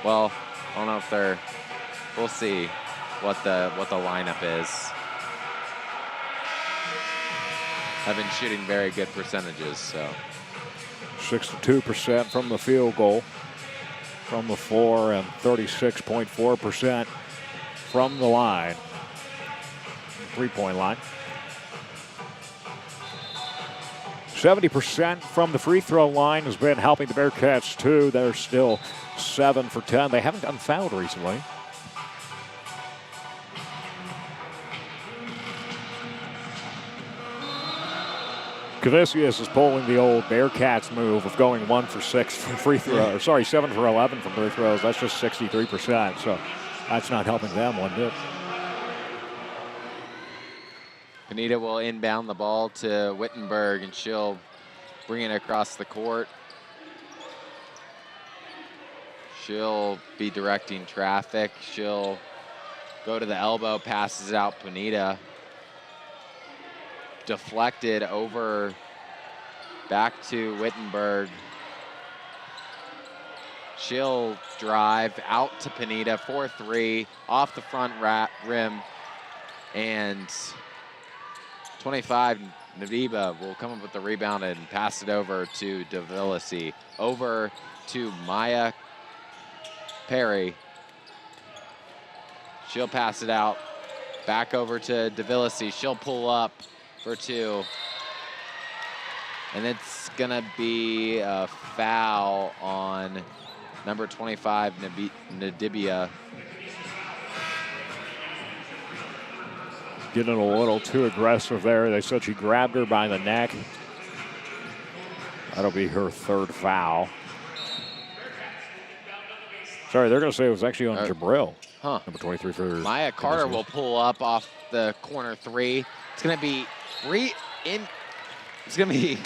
Well, I don't know if they're, we'll see what the lineup is. I've been shooting very good percentages, so. 62% from the field goal from the floor and 36.4% from the line, 3-point line. 70% from the free throw line has been helping the Bearcats too. They're still 7 for 10. They haven't gotten fouled recently. Canisus is pulling the old Bearcats move of going 1 for 6 from free throw, 7 for 11 from free throws. That's just 63%, so that's not helping them one bit. Pineda will inbound the ball to Wittenberg, and she'll bring it across the court. She'll be directing traffic. She'll go to the elbow, passes it out Pineda. Deflected over back to Wittenberg. She'll drive out to Pineda, 4-3 off the front rim, and 25 Nadiba will come up with the rebound and pass it over to Devility. Over to Maya Perry. She'll pass it out back over to Devility. She'll pull up for 2. And it's gonna be a foul on number 25, Nadibia. Getting a little too aggressive there. They said she grabbed her by the neck. That'll be her 3rd foul. Sorry, they're gonna say it was actually on Jabril. Huh. Number 23 for Maya Carter will pull up off the corner 3. It's gonna be it's gonna be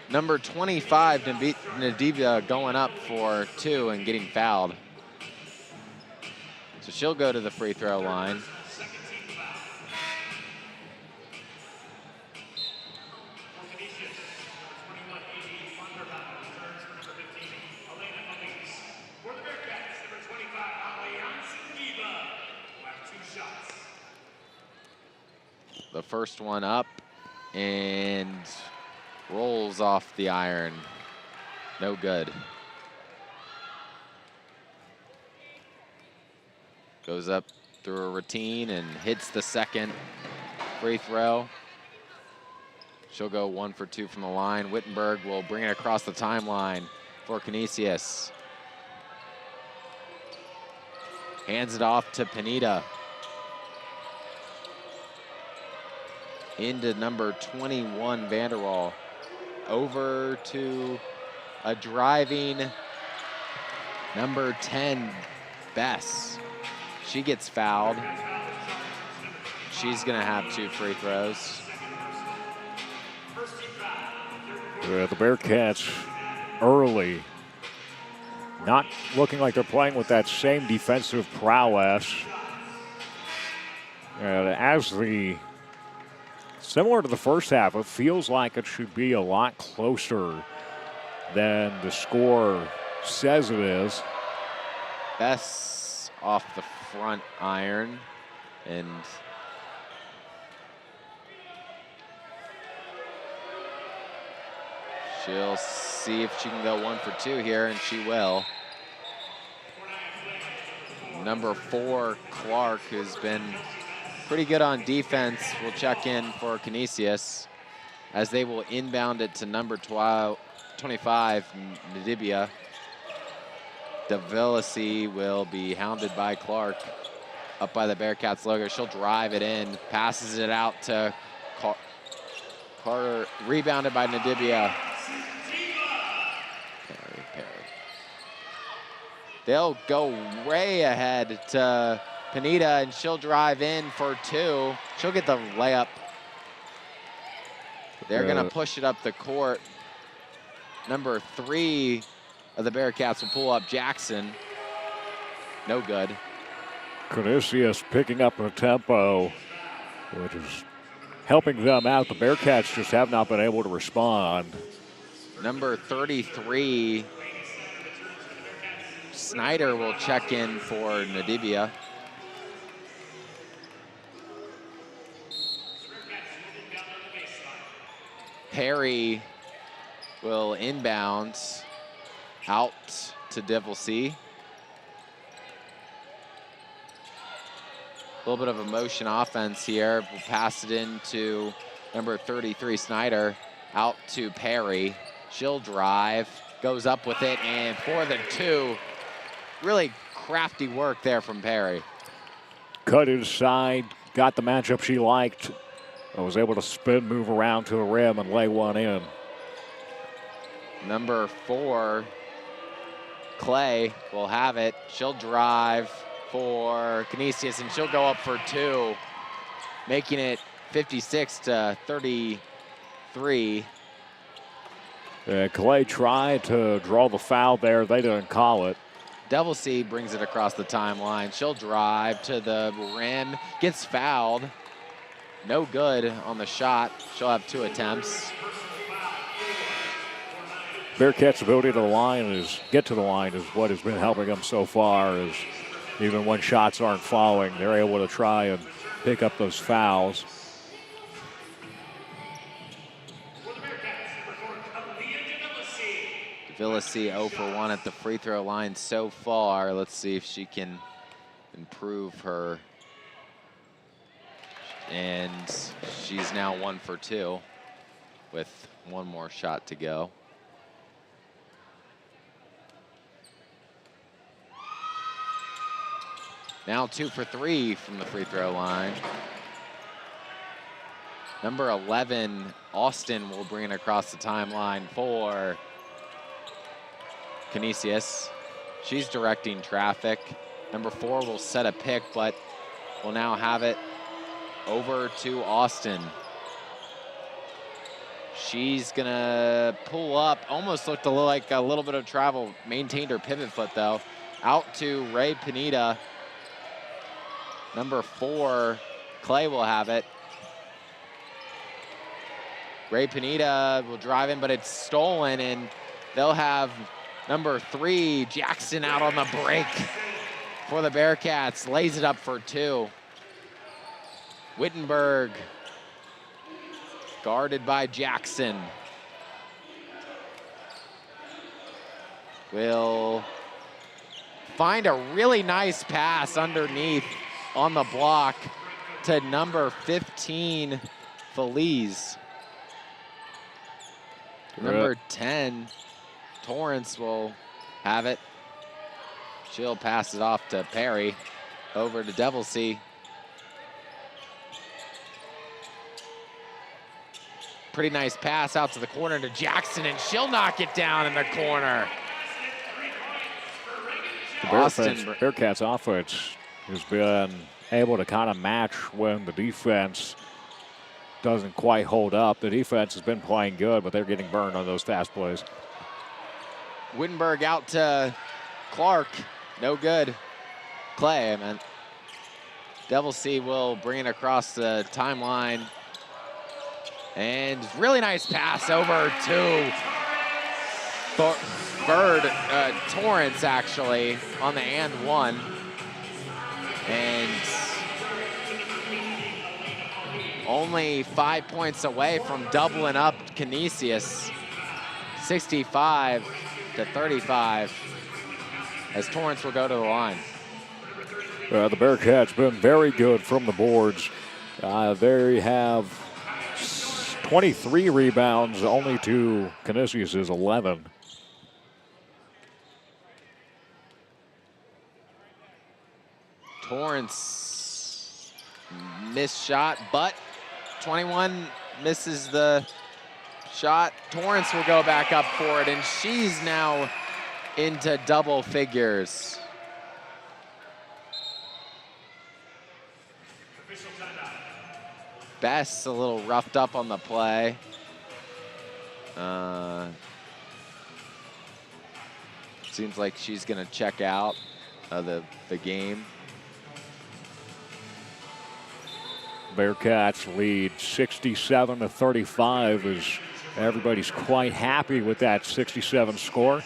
number 25, Nadibia, going up for 2 and getting fouled. So she'll go to the free throw line. The first one up and rolls off the iron. No good. Goes up through a routine and hits the second free throw. She'll go 1 for 2 from the line. Wittenberg will bring it across the timeline for Canisus. Hands it off to Pineda. into number 21, Vanderwall. Over to a driving number 10, Bess. She gets fouled. She's gonna have 2 free throws. The Bearcats early, not looking like they're playing with that same defensive prowess. And similar to the first half, it feels like it should be a lot closer than the score says it is. Bess off the front iron, and she'll see if she can go 1 for 2 here, and she will. Number 4, Clark, who's been pretty good on defense, will check in for Canisus as they will inbound it to number 25, Nadibia. DeVillasi will be hounded by Clark up by the Bearcats logo. She'll drive it in, passes it out to Carter, rebounded by Nadibia. Perry. They'll go way ahead to Pineda, and she'll drive in for 2. She'll get the layup. They're gonna push it up the court. Number 3 of the Bearcats will pull up Jackson. No good. Canisus picking up the tempo, which is helping them out. The Bearcats just have not been able to respond. Number 33, Snyder will check in for Nadibia. Perry will inbound out to DeVillasi. A little bit of a motion offense here. We'll pass it into number 33, Snyder, out to Perry. She'll drive, goes up with it, and for the 2. Really crafty work there from Perry. Cut inside, got the matchup she liked. I was able to spin, move around to the rim, and lay one in. Number 4, Clay, will have it. She'll drive for Canisus, and she'll go up for 2, making it 56-33. Clay tried to draw the foul there. They didn't call it. DeVillasi brings it across the timeline. She'll drive to the rim, gets fouled. No good on the shot. She'll have 2 attempts. Bearcats' ability to get to the line is what has been helping them so far. Is even when shots aren't falling, they're able to try and pick up those fouls. DeVillasi 0 for 1 at the free throw line so far. Let's see if she can improve her. And she's now 1 for 2 with 1 more shot to go. Now 2 for 3 from the free throw line. Number 11, Austin, will bring it across the timeline for Canisus. She's directing traffic. Number 4 will set a pick, but will now have it over to Austin. She's gonna pull up, almost looked like a little bit of travel, maintained her pivot foot though. Out to Ray Pineda. Number 4, Clay, will have it. Ray Pineda will drive in, but it's stolen, and they'll have number 3, Jackson, out on the break for the Bearcats. Lays it up for 2. Wittenberg, guarded by Jackson, will find a really nice pass underneath on the block to number 15, Feliz. Number 10, Torrance, will have it. She'll pass it off to Perry, over to DeVillasi. Pretty nice pass out to the corner to Jackson, and she'll knock it down in the corner. The Bearcats offense has been able to kind of match when the defense doesn't quite hold up. The defense has been playing good, but they're getting burned on those fast plays. Wittenberg out to Clark. No good. Clay, I meant. Devil C will bring it across the timeline. And really nice pass over to Torrance, actually, on the and one. And only 5 points away from doubling up Canisus. 65-35, as Torrance will go to the line. The Bearcats been very good from the boards. They have 23 rebounds, only to Canisus' 11. Torrance missed shot, but 21 misses the shot. Torrance will go back up for it, and she's now into double figures. Bess a little roughed up on the play. Seems like she's gonna check out of the game. Bearcats lead 67-35 as everybody's quite happy with that 67 score.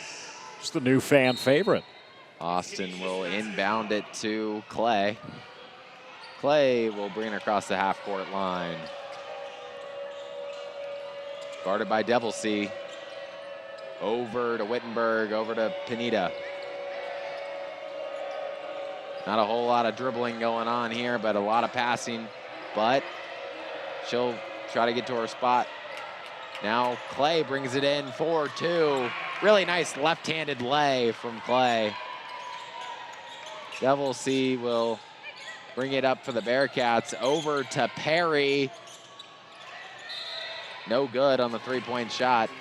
It's the new fan favorite. Austin will inbound it to Clay. Clay will bring it across the half-court line. Guarded by Devil C. Over to Wittenberg, over to Pineda. Not a whole lot of dribbling going on here, but a lot of passing. But she'll try to get to her spot. Now Clay brings it in for two. Really nice left-handed lay from Clay. Devil C will bring it up for the Bearcats. Over to Perry. No good on the three-point shot.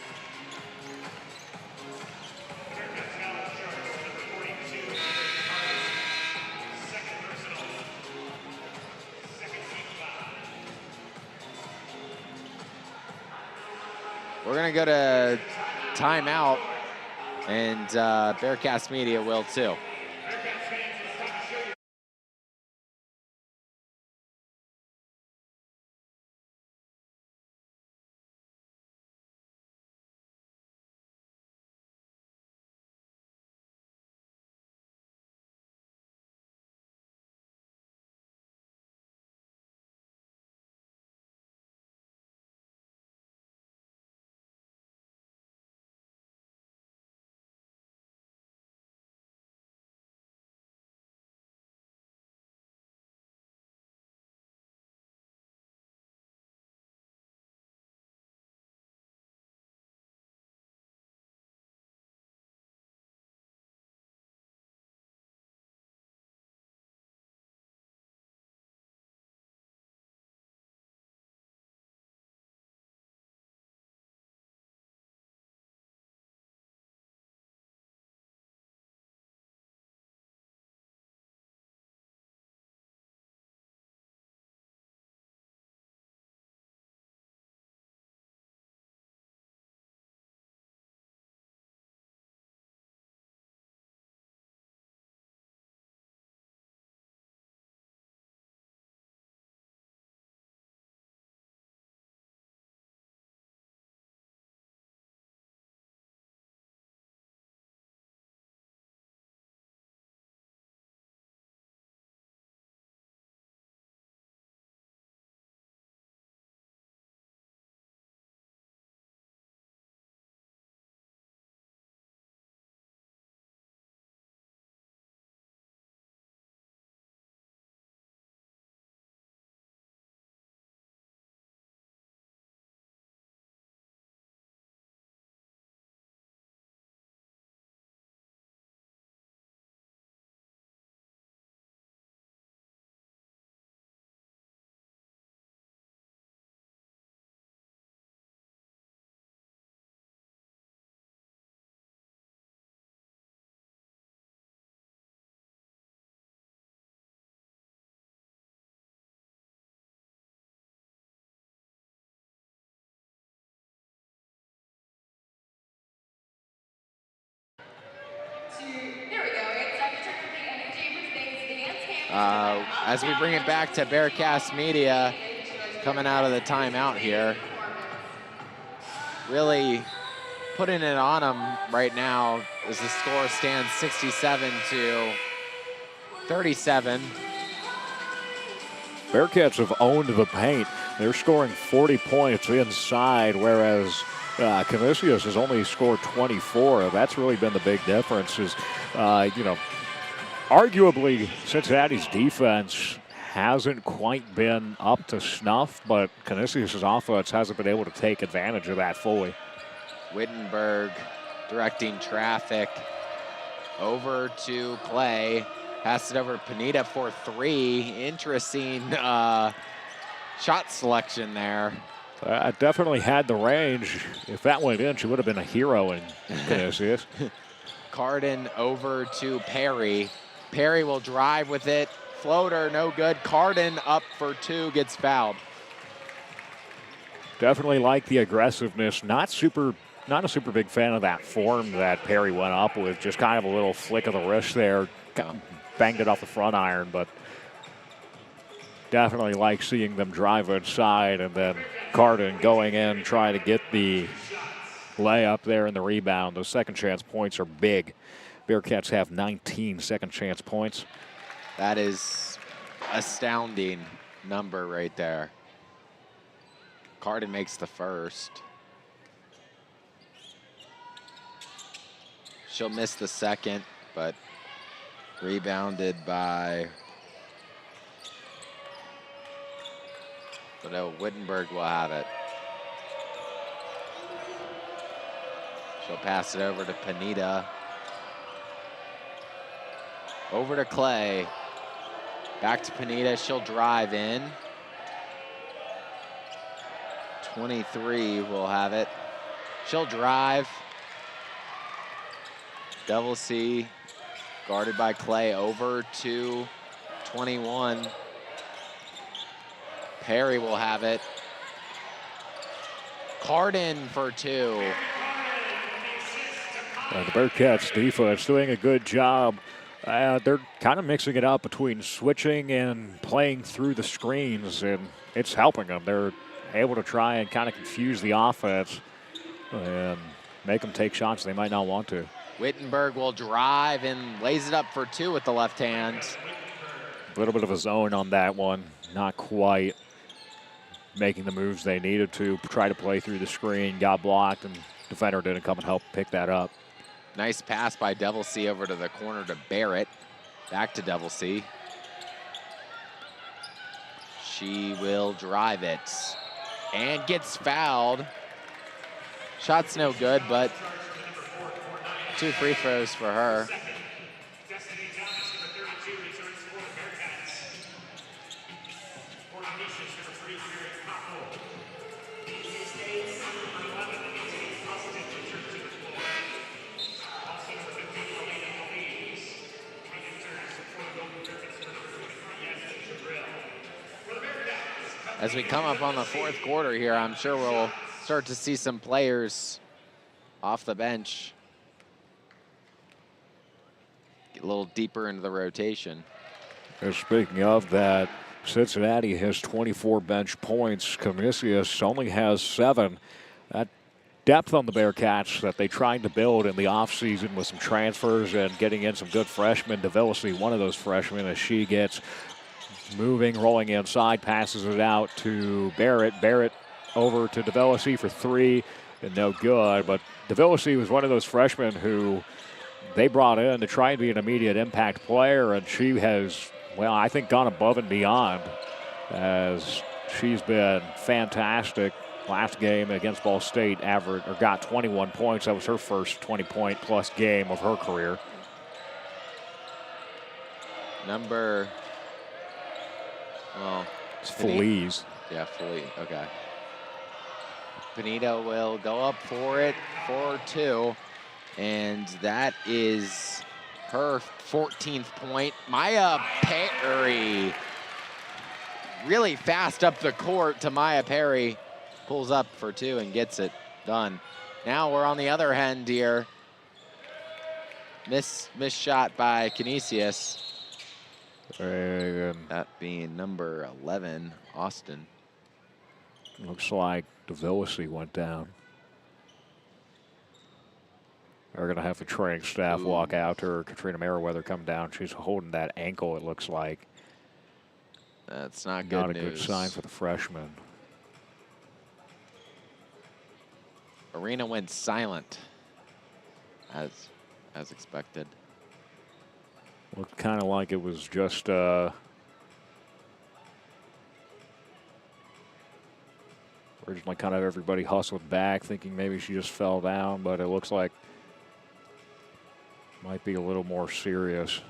We're gonna go to timeout, and Bearcats media will too. As we bring it back to Bearcast Media, coming out of the timeout here, really putting it on them right now as the score stands 67-37. Bearcats have owned the paint. They're scoring 40 points inside, whereas Canisus has only scored 24. That's really been the big difference. Arguably Cincinnati's defense hasn't quite been up to snuff, but Canisus' offense hasn't been able to take advantage of that fully. Wittenberg directing traffic over to Clay. Pass it over to Pineda for three. Interesting shot selection there. Definitely had the range. If that went in, she would have been a hero in Canisus. Carden over to Perry. Perry will drive with it. Floater, no good. Carden up for two, gets fouled. Definitely like the aggressiveness. Not a super big fan of that form that Perry went up with. Just kind of a little flick of the wrist there. Banged it off the front iron, but definitely like seeing them drive inside and then Carden going in, trying to get the layup there and the rebound. Those second chance points are big. Bearcats have 19 second chance points. That is astounding number right there. Carden makes the first. She'll miss the second, but rebounded by, but Wittenberg will have it. She'll pass it over to Pineda. Over to Clay. Back to Pineda, she'll drive in. 23 will have it. She'll drive. Double C. Guarded by Clay, over to 21. Perry will have it. Carden for two. The Bearcats defense doing a good job. They're kind of mixing it up between switching and playing through the screens, and it's helping them. They're able to try and kind of confuse the offense and make them take shots they might not want to. Wittenberg will drive and lays it up for two with the left hand. A little bit of a zone on that one. Not quite making the moves they needed to. Try to play through the screen, got blocked, and defender didn't come and help pick that up. Nice pass by Devil C over to the corner to Barrett. Back to Devil C. She will drive it and gets fouled. Shot's no good, but 2 free throws for her. As we come up on the fourth quarter here, I'm sure we'll start to see some players off the bench. Get a little deeper into the rotation. And speaking of that, Cincinnati has 24 bench points. Canisus only has 7. That depth on the Bearcats that they tried to build in the offseason with some transfers and getting in some good freshmen. DeVillisi, one of those freshmen, as she gets moving, rolling inside, passes it out to Barrett. Barrett over to DeVillisi for 3, and no good. But DeVillisi was one of those freshmen who they brought in to try and be an immediate impact player, and she has, well, I think gone above and beyond as she's been fantastic. Last game against Ball State got 21 points. That was her first 20-point plus game of her career. It's Feliz. Yeah, Feliz, okay. Pineda will go up for it for 2. And that is her 14th point. Maya Perry, really fast up the court to Maya Perry. Pulls up for 2 and gets it done. Now we're on the other end here. Missed shot by Canisus. And that being number 11, Austin. looks like DeVillisi went down. They're going to have the training staff walk out to her. Katrina Merriweather come down. She's holding that ankle, it looks like. That's not good Not a news. good sign for the freshman. Arena went silent, as expected. Looked kind of like it was just originally kind of everybody hustled back, thinking maybe she just fell down, but it looks like might be a little more serious.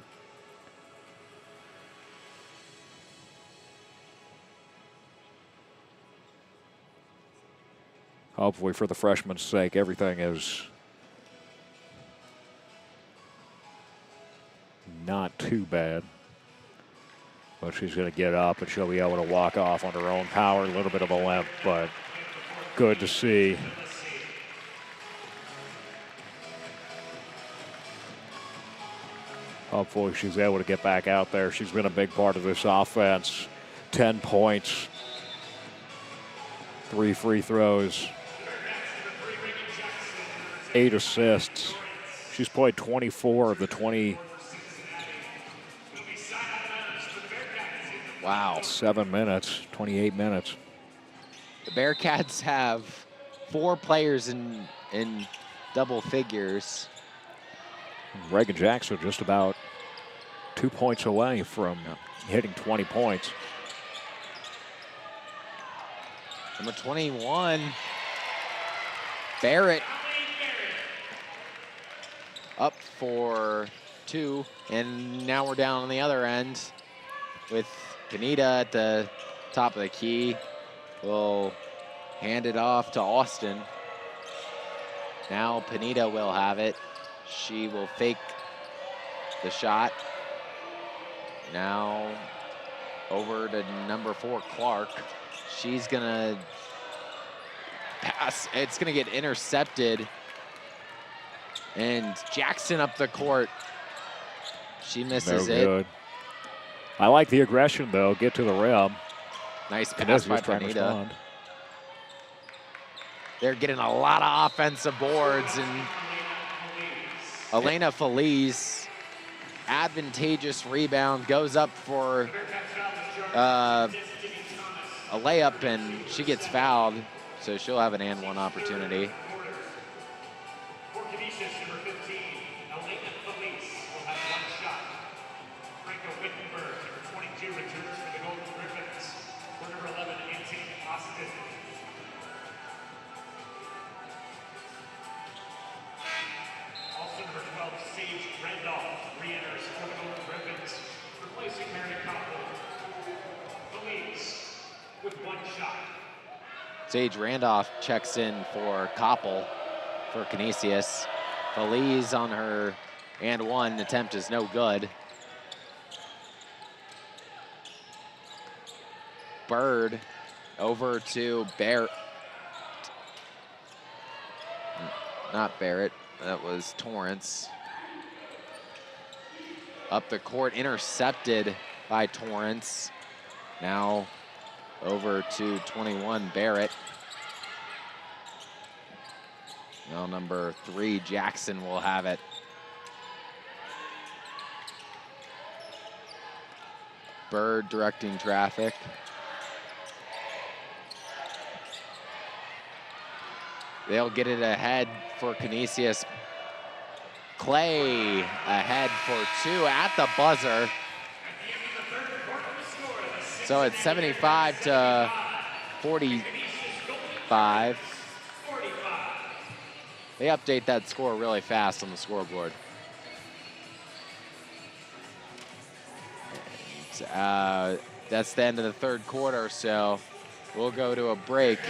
Hopefully, for the freshman's sake, everything is not too bad. But she's going to get up and she'll be able to walk off on her own power. A little bit of a limp, but good to see. Hopefully she's able to get back out there. She's been a big part of this offense. 10 points, 3 free throws, 8 assists. She's played 24 of the 20. Wow. 7 minutes, 28 minutes. The Bearcats have 4 players in double figures. Reagan Jackson just about 2 points away from hitting 20 points. Number 21, Barrett, up for 2, and now we're down on the other end with Kanita at the top of the key. We'll hand it off to Austin. Now Panita will have it. She will fake the shot. Now over to number 4, Clark. She's gonna pass. It's gonna get intercepted. And Jackson up the court. She misses it. Good. I like the aggression, though. Get to the rim. Nice pass by Panita. They're getting a lot of offensive boards, and Elena Feliz, advantageous rebound, goes up for a layup, and she gets fouled, so she'll have an and one opportunity. For Canisus, number 15, Elena Feliz will have 1 shot. Franco Wittenberg, number 22, returns for the Golden Griffins. For number 11, Antine Austin. Also number 12, Sage Randolph, re-enters for the Golden Griffins, replacing Meredith Koppel. Feliz with 1 shot. Sage Randolph checks in for Koppel for Canisius. Feliz on her and 1 attempt is no good. Bird over to Barrett. Not Barrett, that was Torrance. Up the court, intercepted by Torrance. Now over to 21, Barrett. Now number 3, Jackson will have it. Bird directing traffic. They'll get it ahead for Canisius. Clay ahead for 2 at the buzzer. So it's 75 to 45. They update that score really fast on the scoreboard. And, that's the end of the 3rd quarter, so we'll go to a break.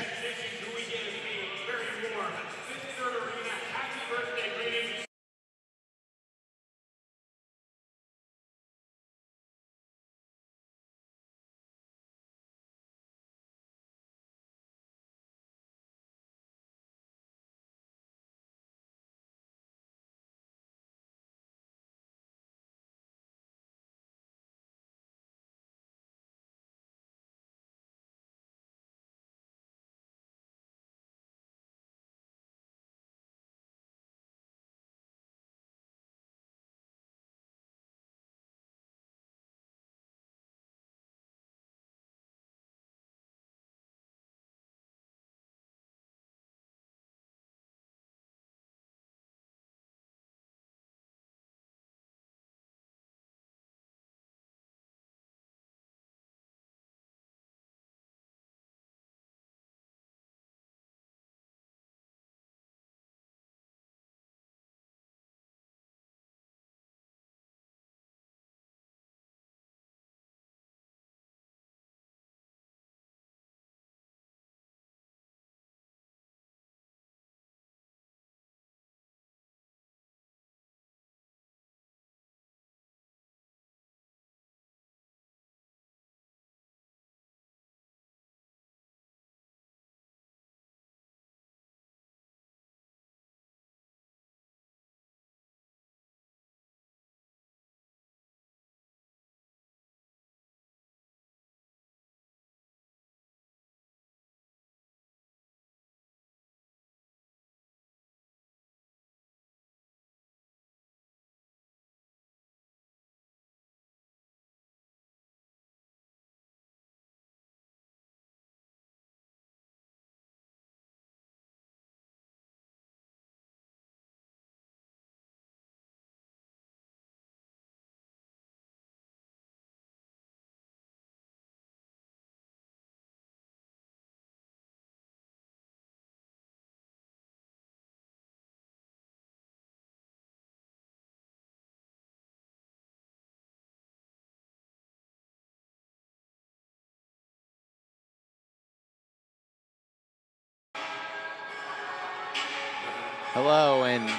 Hello, and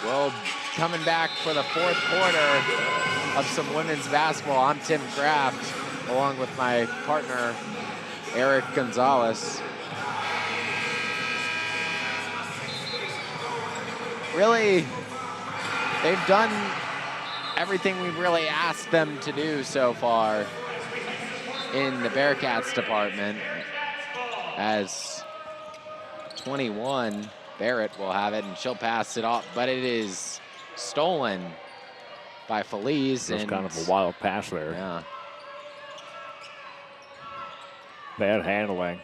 well, coming back for the fourth quarter of some women's basketball. I'm Tim Kraft, along with my partner, Eric Gonzales. Really, they've done everything we've really asked them to do so far in the Bearcats department, as 21, Barrett will have it, and she'll pass it off, but it is stolen by Feliz. It was kind of a wild pass there. Yeah. Bad handling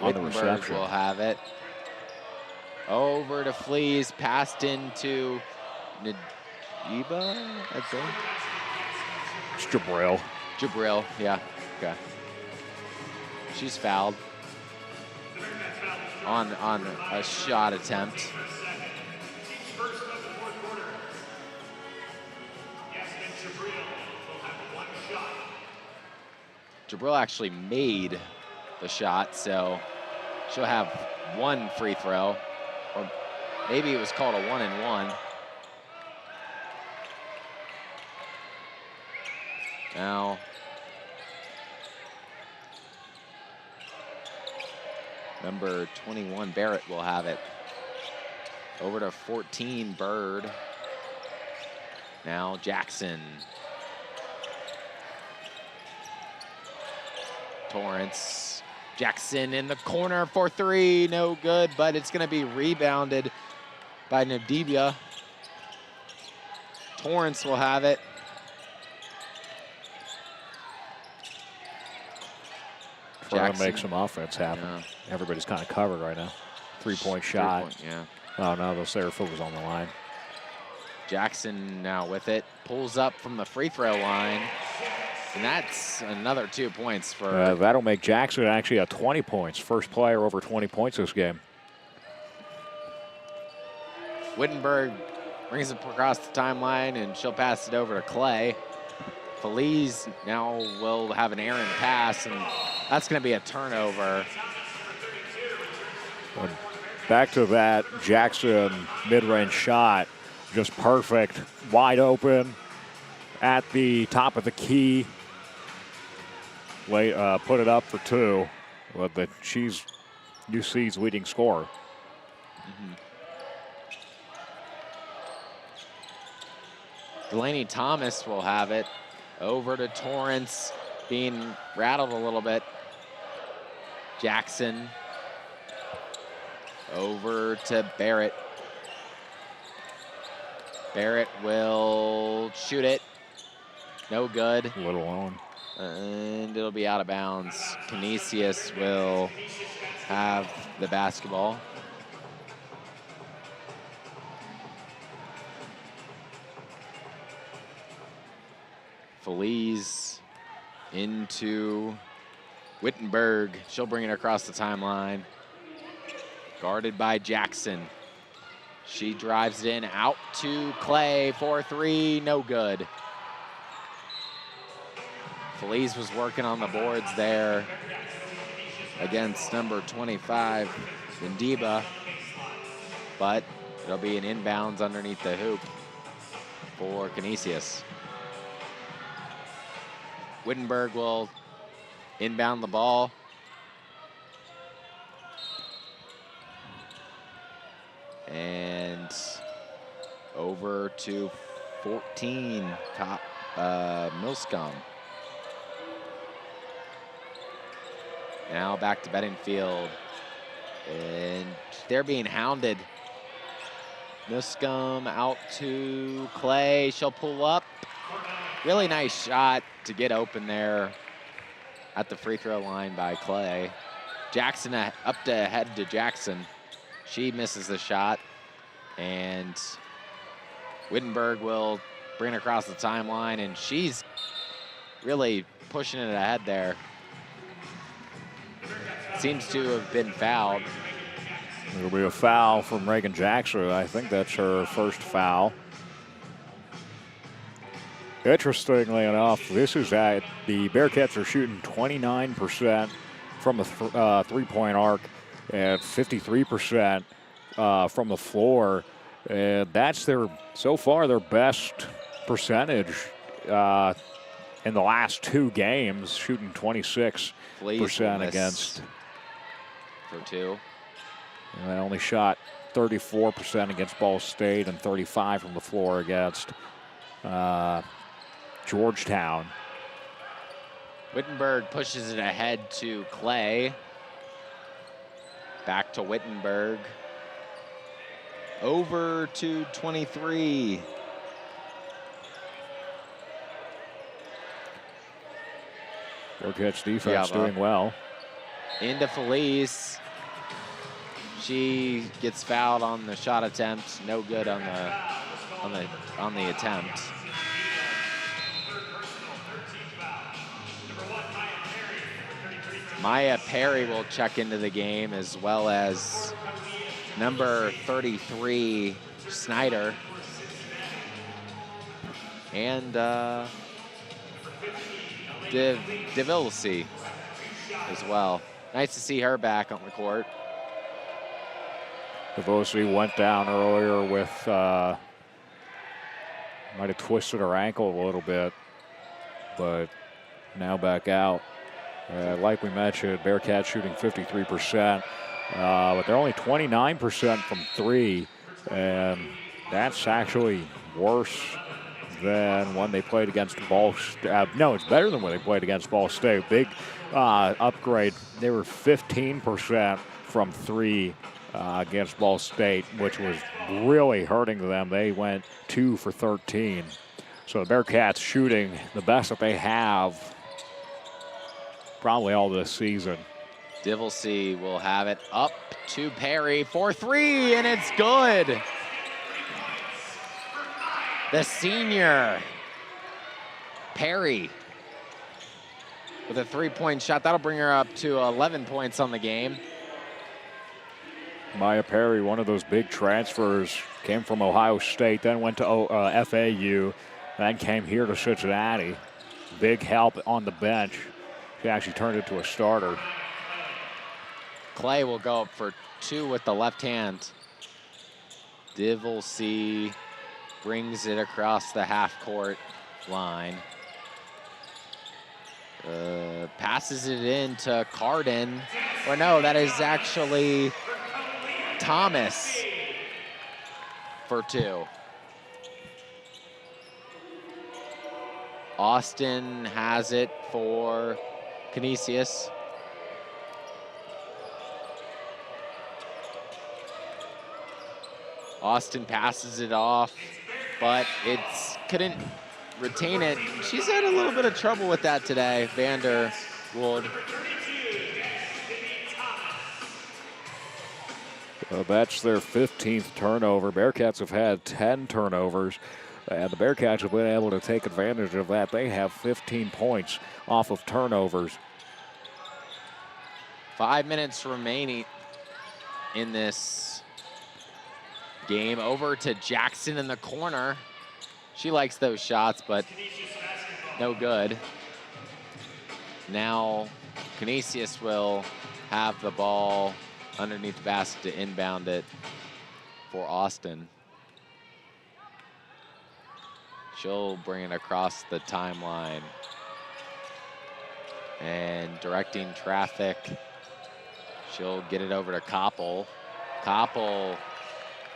on the Wittenberg reception. will have it. Over to Fleas, passed into Najiba, I think. It's Jabril. Jabril, yeah, okay. She's fouled on a shot attempt. First of the fourth quarter. Yasmin Jabril will have one shot. Jabril actually made the shot, so she'll have one free throw, or maybe it was called a 1-and-1. Now, number 21, Barrett will have it. Over to 14, Bird. Now Jackson. Torrance. Jackson in the corner for three, no good, but it's gonna be rebounded by Nadibia. Torrance will have it. Trying to make some offense happen. Yeah. Everybody's kind of covered right now. Three-point shot. Yeah. Oh, no, the Sarah was on the line. Jackson now with it. Pulls up from the free throw line. And that's another 2 points for... That'll make Jackson actually at 20 points. First player over 20 points this game. Wittenberg brings it across the timeline, and she'll pass it over to Clay. Feliz now will have an errant pass, and that's going to be a turnover. Back to that Jackson mid-range shot. Just perfect. Wide open at the top of the key. Put it up for two. But she's UC's leading scorer. Delaney Thomas will have it. Over to Torrance, being rattled a little bit. Jackson. Over to Barrett. Barrett will shoot it. No good. A little on. And it'll be out of bounds. Canisus will have the basketball. Feliz into Wittenberg. She'll bring it across the timeline. Guarded by Jackson. She drives it in, out to Clay for three, no good. Feliz was working on the boards there against number 25, Vendiba, but it'll be an inbounds underneath the hoop for Canisius. Wittenberg will inbound the ball. And over to 14, Milscomb. Now back to Bedingfield. And they're being hounded. Milscomb out to Clay. She'll pull up. Really nice shot to get open there at the free throw line by Clay. Jackson up to head to Jackson. She misses the shot, and Wittenberg will bring it across the timeline, and she's really pushing it ahead there. Seems to have been fouled. It'll be a foul from Reagan Jackson. I think that's her first foul. Interestingly enough, this is at the Bearcats are shooting 29% from the three-point arc and 53% from the floor. And that's so far their best percentage in the last 2 games, shooting 26% against. For 2. And they only shot 34% against Ball State and 35% from the floor against Georgetown. Wittenberg pushes it ahead to Clay. Back to Wittenberg. Over to 23. Bearcats defense doing well. Into Felice. She gets fouled on the shot attempt. No good on the attempt. Maya Perry will check into the game, as well as number 33, Snyder. And DeVilsey as well. Nice to see her back on the court. DeVilsey went down earlier with, might have twisted her ankle a little bit, but now back out. Like we mentioned, Bearcats shooting 53%, but they're only 29% from 3, and that's actually worse than when they played against Ball State. No, it's better than when they played against Ball State. Big upgrade. They were 15% from 3 against Ball State, which was really hurting them. They went 2 for 13. So the Bearcats shooting the best that they have probably all this season. Divelsey will have it up to Perry for 3, and it's good. The senior, Perry, with a 3-point shot. That'll bring her up to 11 points on the game. Maya Perry, one of those big transfers, came from Ohio State, then went to FAU, then came here to Cincinnati. Big help on the bench. She actually turned into a starter. Clay will go up for 2 with the left hand. Divelsey brings it across the half-court line. Passes it in to Carden. Or no, that is actually Thomas for 2. Austin has it for Canisus. Austin passes it off, but couldn't retain it. She's had a little bit of trouble with that today, Vanderwood. That's their 15th turnover. Bearcats have had 10 turnovers, and the Bearcats have been able to take advantage of that. They have 15 points off of turnovers. 5 minutes remaining in this game. Over to Jackson in the corner. She likes those shots, but no good. Now Canisus will have the ball underneath the basket to inbound it for Austin. She'll bring it across the timeline. And directing traffic, she'll get it over to Koppel. Koppel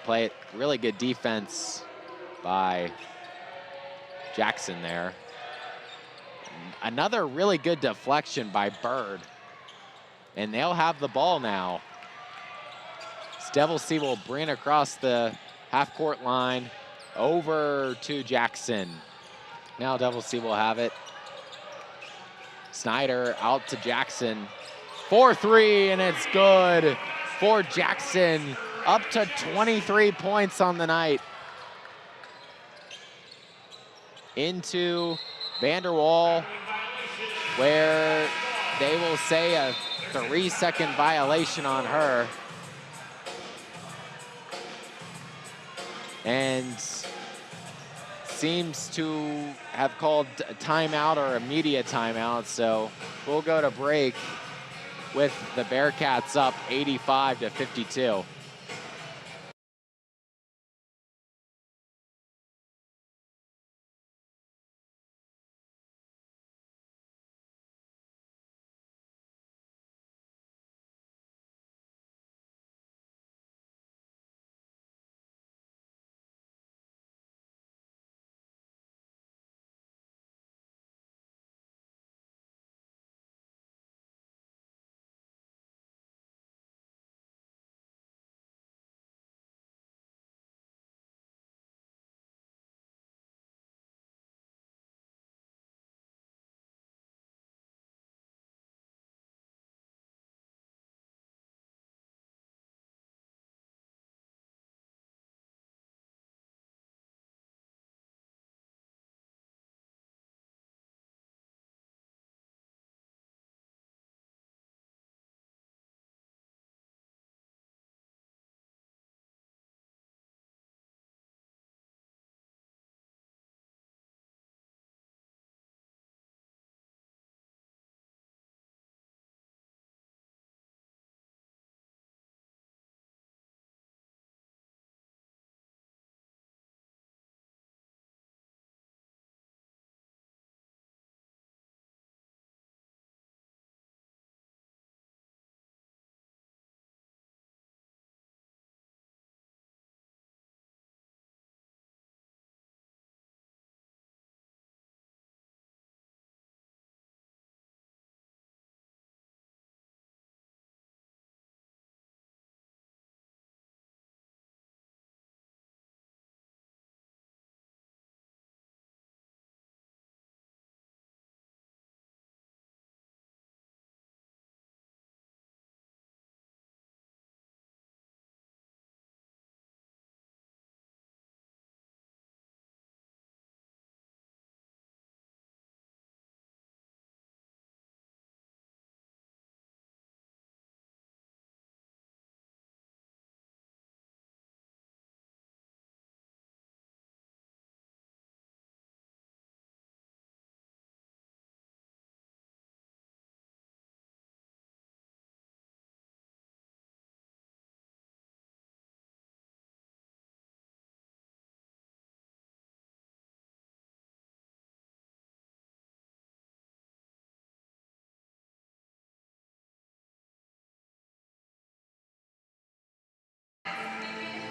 play it, really good defense by Jackson there. Another really good deflection by Bird. And they'll have the ball now. Develsey will bring it across the half-court line over to Jackson. Now Develsey will have it. Snyder out to Jackson. 4-3, and it's good for Jackson. Up to 23 points on the night. Into Vanderwall, where they will say a 3-second violation on her. And seems to have called a timeout or a media timeout. So we'll go to break with the Bearcats up 85-52.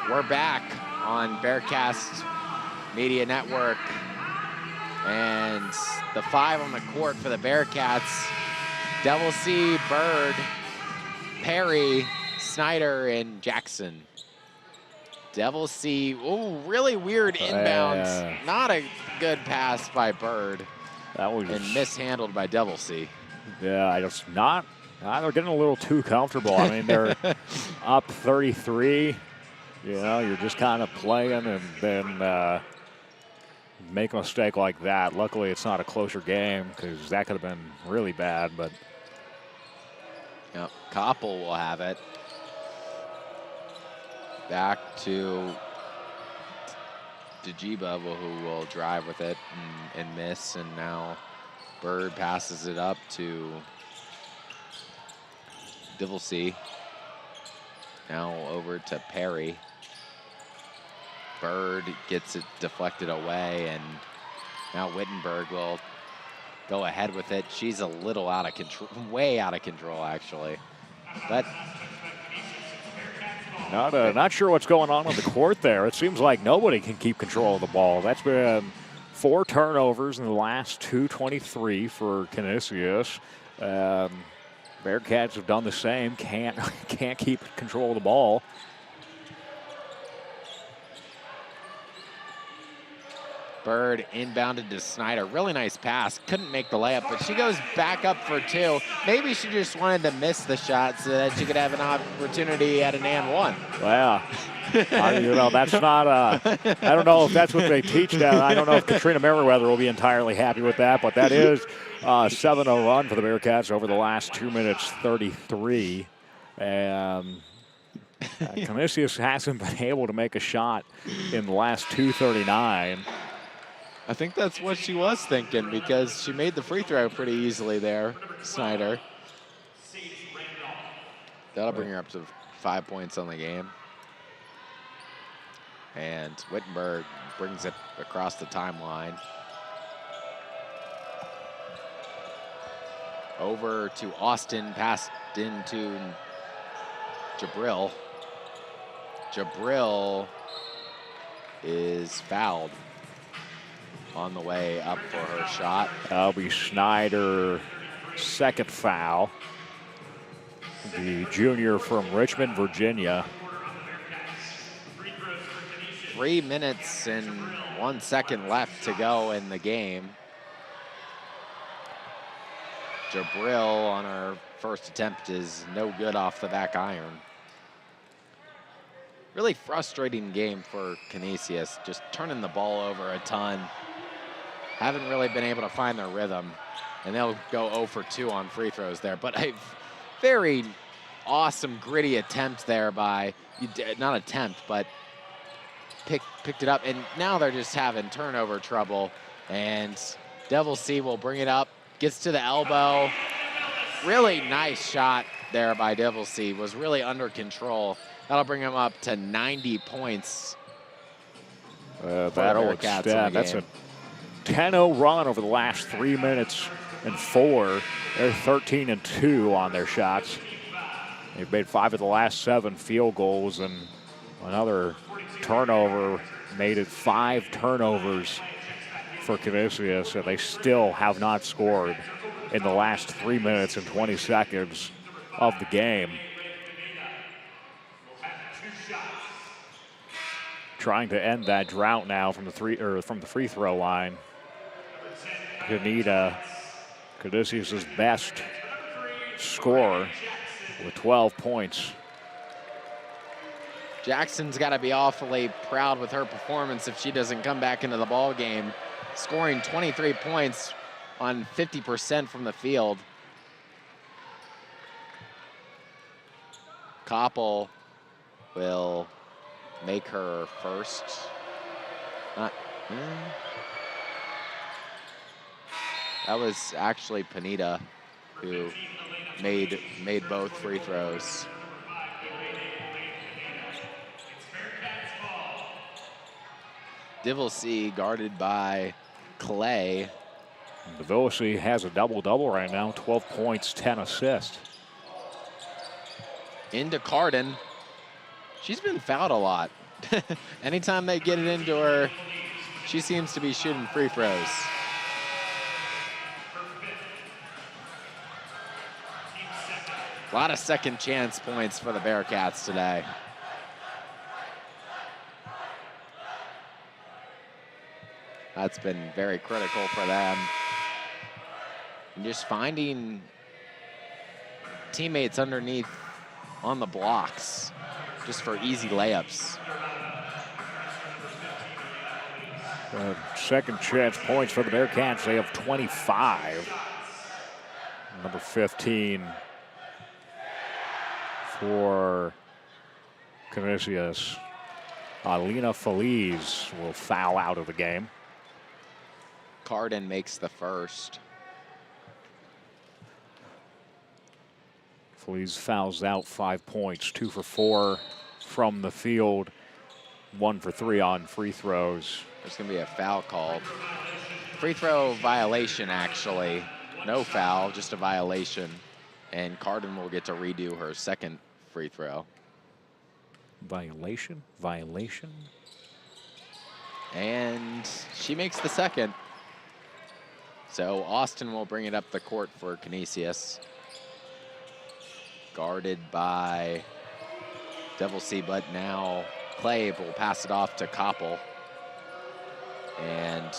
We're back on Bearcast Media Network. And the 5 on the court for the Bearcats, Devil C, Bird, Perry, Snyder, and Jackson. Devil C, ooh, really weird inbounds. Not a good pass by Bird. That was and mishandled by Devil C. Yeah, they're getting a little too comfortable. I mean, they're up 33. You know, you're just kind of playing and then make a mistake like that. Luckily, it's not a closer game because that could have been really bad. But yep, Koppel will have it. Back to Dajiba, who will drive with it and miss. And now Bird passes it up to Divilsey. Now over to Perry. Bird gets it deflected away, and now Wittenberg will go ahead with it. She's a little out of control, way out of control, actually. But not sure what's going on the court there. It seems like nobody can keep control of the ball. That's been 4 turnovers in the last 2:23 for Canisus. Bearcats have done the same. Can't keep control of the ball. Bird inbounded to Snyder. Really nice pass. Couldn't make the layup, but she goes back up for 2. Maybe she just wanted to miss the shot so that she could have an opportunity at an and 1. Wow. That's not I don't know if that's what they teach down. I don't know if Katrina Merriweather will be entirely happy with that, but that is a 7-0 run for the Bearcats over the last 2 minutes 33. And Canisus hasn't been able to make a shot in the last 2:39. I think that's what she was thinking because she made the free throw pretty easily there, Snyder. That'll bring her up to 5 points on the game. And Wittenberg brings it across the timeline. Over to Austin, passed into Jabril. Jabril is fouled on the way up for her shot. That'll be Snyder, second foul. The junior from Richmond, Virginia. 3 minutes and 1 second left to go in the game. Jabril on her first attempt is no good off the back iron. Really frustrating game for Canisius, just turning the ball over a ton. Haven't really been able to find their rhythm, and they'll go 0 for 2 on free throws there. But a very awesome, gritty attempt there by, not attempt, but picked it up. And now they're just having turnover trouble. And Devil C will bring it up, gets to the elbow. Really nice shot there by Devil C, was really under control. That'll bring him up to 90 points. That'll extend. That's a 10-0 run over the last 3 minutes and 4. They're 13-2 on their shots. They've made 5 of the last 7 field goals, and another turnover made it 5 turnovers for Canisius, and they still have not scored in the last 3 minutes and 20 seconds of the game. Trying to end that drought now from the free throw line. Canisius' best scorer with 12 points. Jackson's got to be awfully proud with her performance if she doesn't come back into the ball game, scoring 23 points on 50% from the field. Koppel will make her first. That was actually Panetta who made both free throws. Divilsey guarded by Clay. Divilsey has a double-double right now, 12 points, 10 assists. Into Carden. She's been fouled a lot. Anytime they get it into her, she seems to be shooting free throws. A lot of second chance points for the Bearcats today. That's been very critical for them. And just finding teammates underneath on the blocks just for easy layups. Second chance points for the Bearcats. They have 25. Number 15 for Canisus. Alina Feliz will foul out of the game. Carden makes the first. Feliz fouls out, 5 points, 2 for 4 from the field, 1 for 3 on free throws. There's going to be a foul called. Free throw violation, actually. No foul, just a violation. And Carden will get to redo her second free throw. Violation? And she makes the second. So Austin will bring it up the court for Canisus. Guarded by Devil C, but now Clay will pass it off to Koppel. And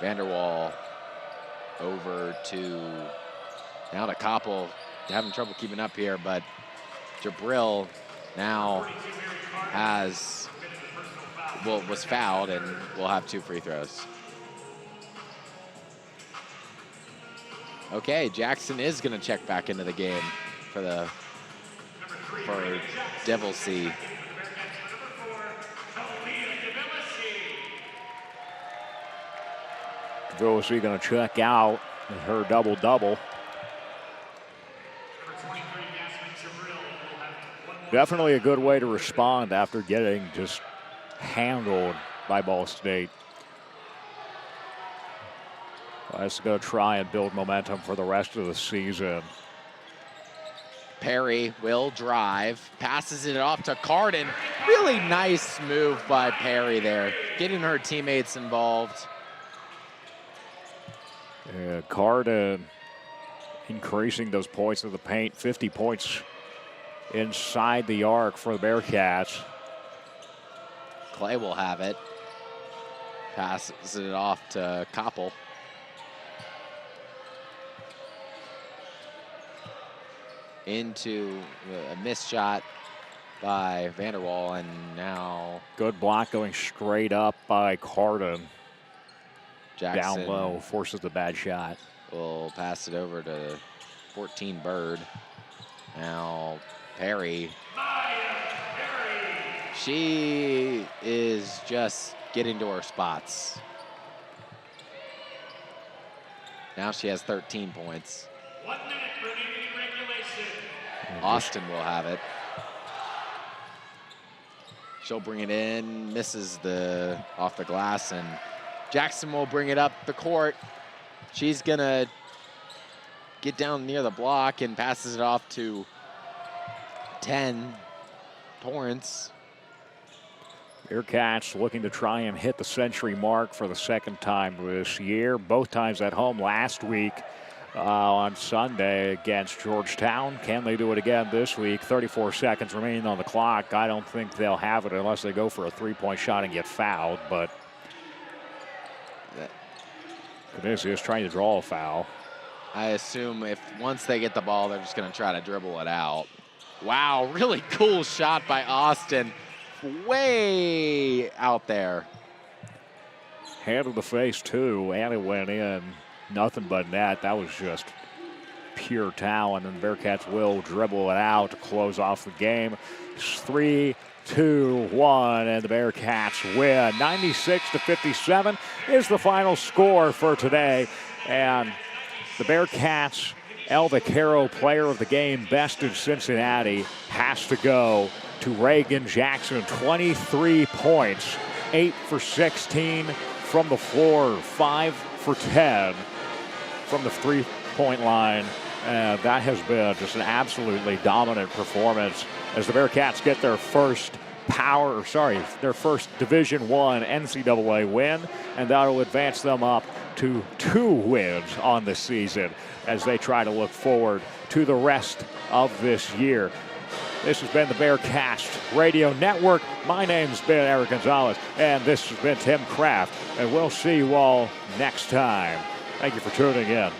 Vanderwall over to, now to Koppel. Having trouble keeping up here, but Jabril now was fouled and will have 2 free throws. Okay, Jackson is going to check back into the game for Devil C. Devil C going to check out her double-double. Definitely a good way to respond after getting just handled by Ball State. Let's go try and build momentum for the rest of the season. Perry will drive, passes it off to Carden. Really nice move by Perry there, getting her teammates involved. Yeah, Carden increasing those points of the paint, 50 points inside the arc for the Bearcats. Clay will have it. Passes it off to Koppel. Into a missed shot by Vanderwall, and now good block going straight up by Carden. Jackson down low, forces the bad shot. Will pass it over to 14 Bird. Now Perry. She is just getting to her spots. Now she has 13 points. 1 minute remaining in regulation. Austin will have it. She'll bring it in, misses off the glass, and Jackson will bring it up the court. She's gonna get down near the block and passes it off to 10 Torrance. Bearcats looking to try and hit the century mark for the second time this year. Both times at home last week on Sunday against Georgetown. Can they do it again this week? 34 seconds remaining on the clock. I don't think they'll have it unless they go for a three-point shot and get fouled, but Canisus trying to draw a foul. I assume once they get the ball, they're just going to try to dribble it out. Wow, really cool shot by Austin. Way out there. Hand to the face, too, and it went in. Nothing but net. That was just pure talent, and the Bearcats will dribble it out to close off the game. 3, 2, 1, and the Bearcats win. 96-57 is the final score for today. And the Bearcats' El Vaquero player of the game, best in Cincinnati, has to go to Reagan Jackson. 23 points, 8 for 16 from the floor, 5 for 10 from the three-point line. That has been just an absolutely dominant performance as the Bearcats get their first their first Division I NCAA win, and that'll advance them up to 2 wins on the season as they try to look forward to the rest of this year. This has been the Bearcast Radio Network. My name's been Eric Gonzales, and this has been Tim Kraft, and we'll see you all next time. Thank you for tuning in.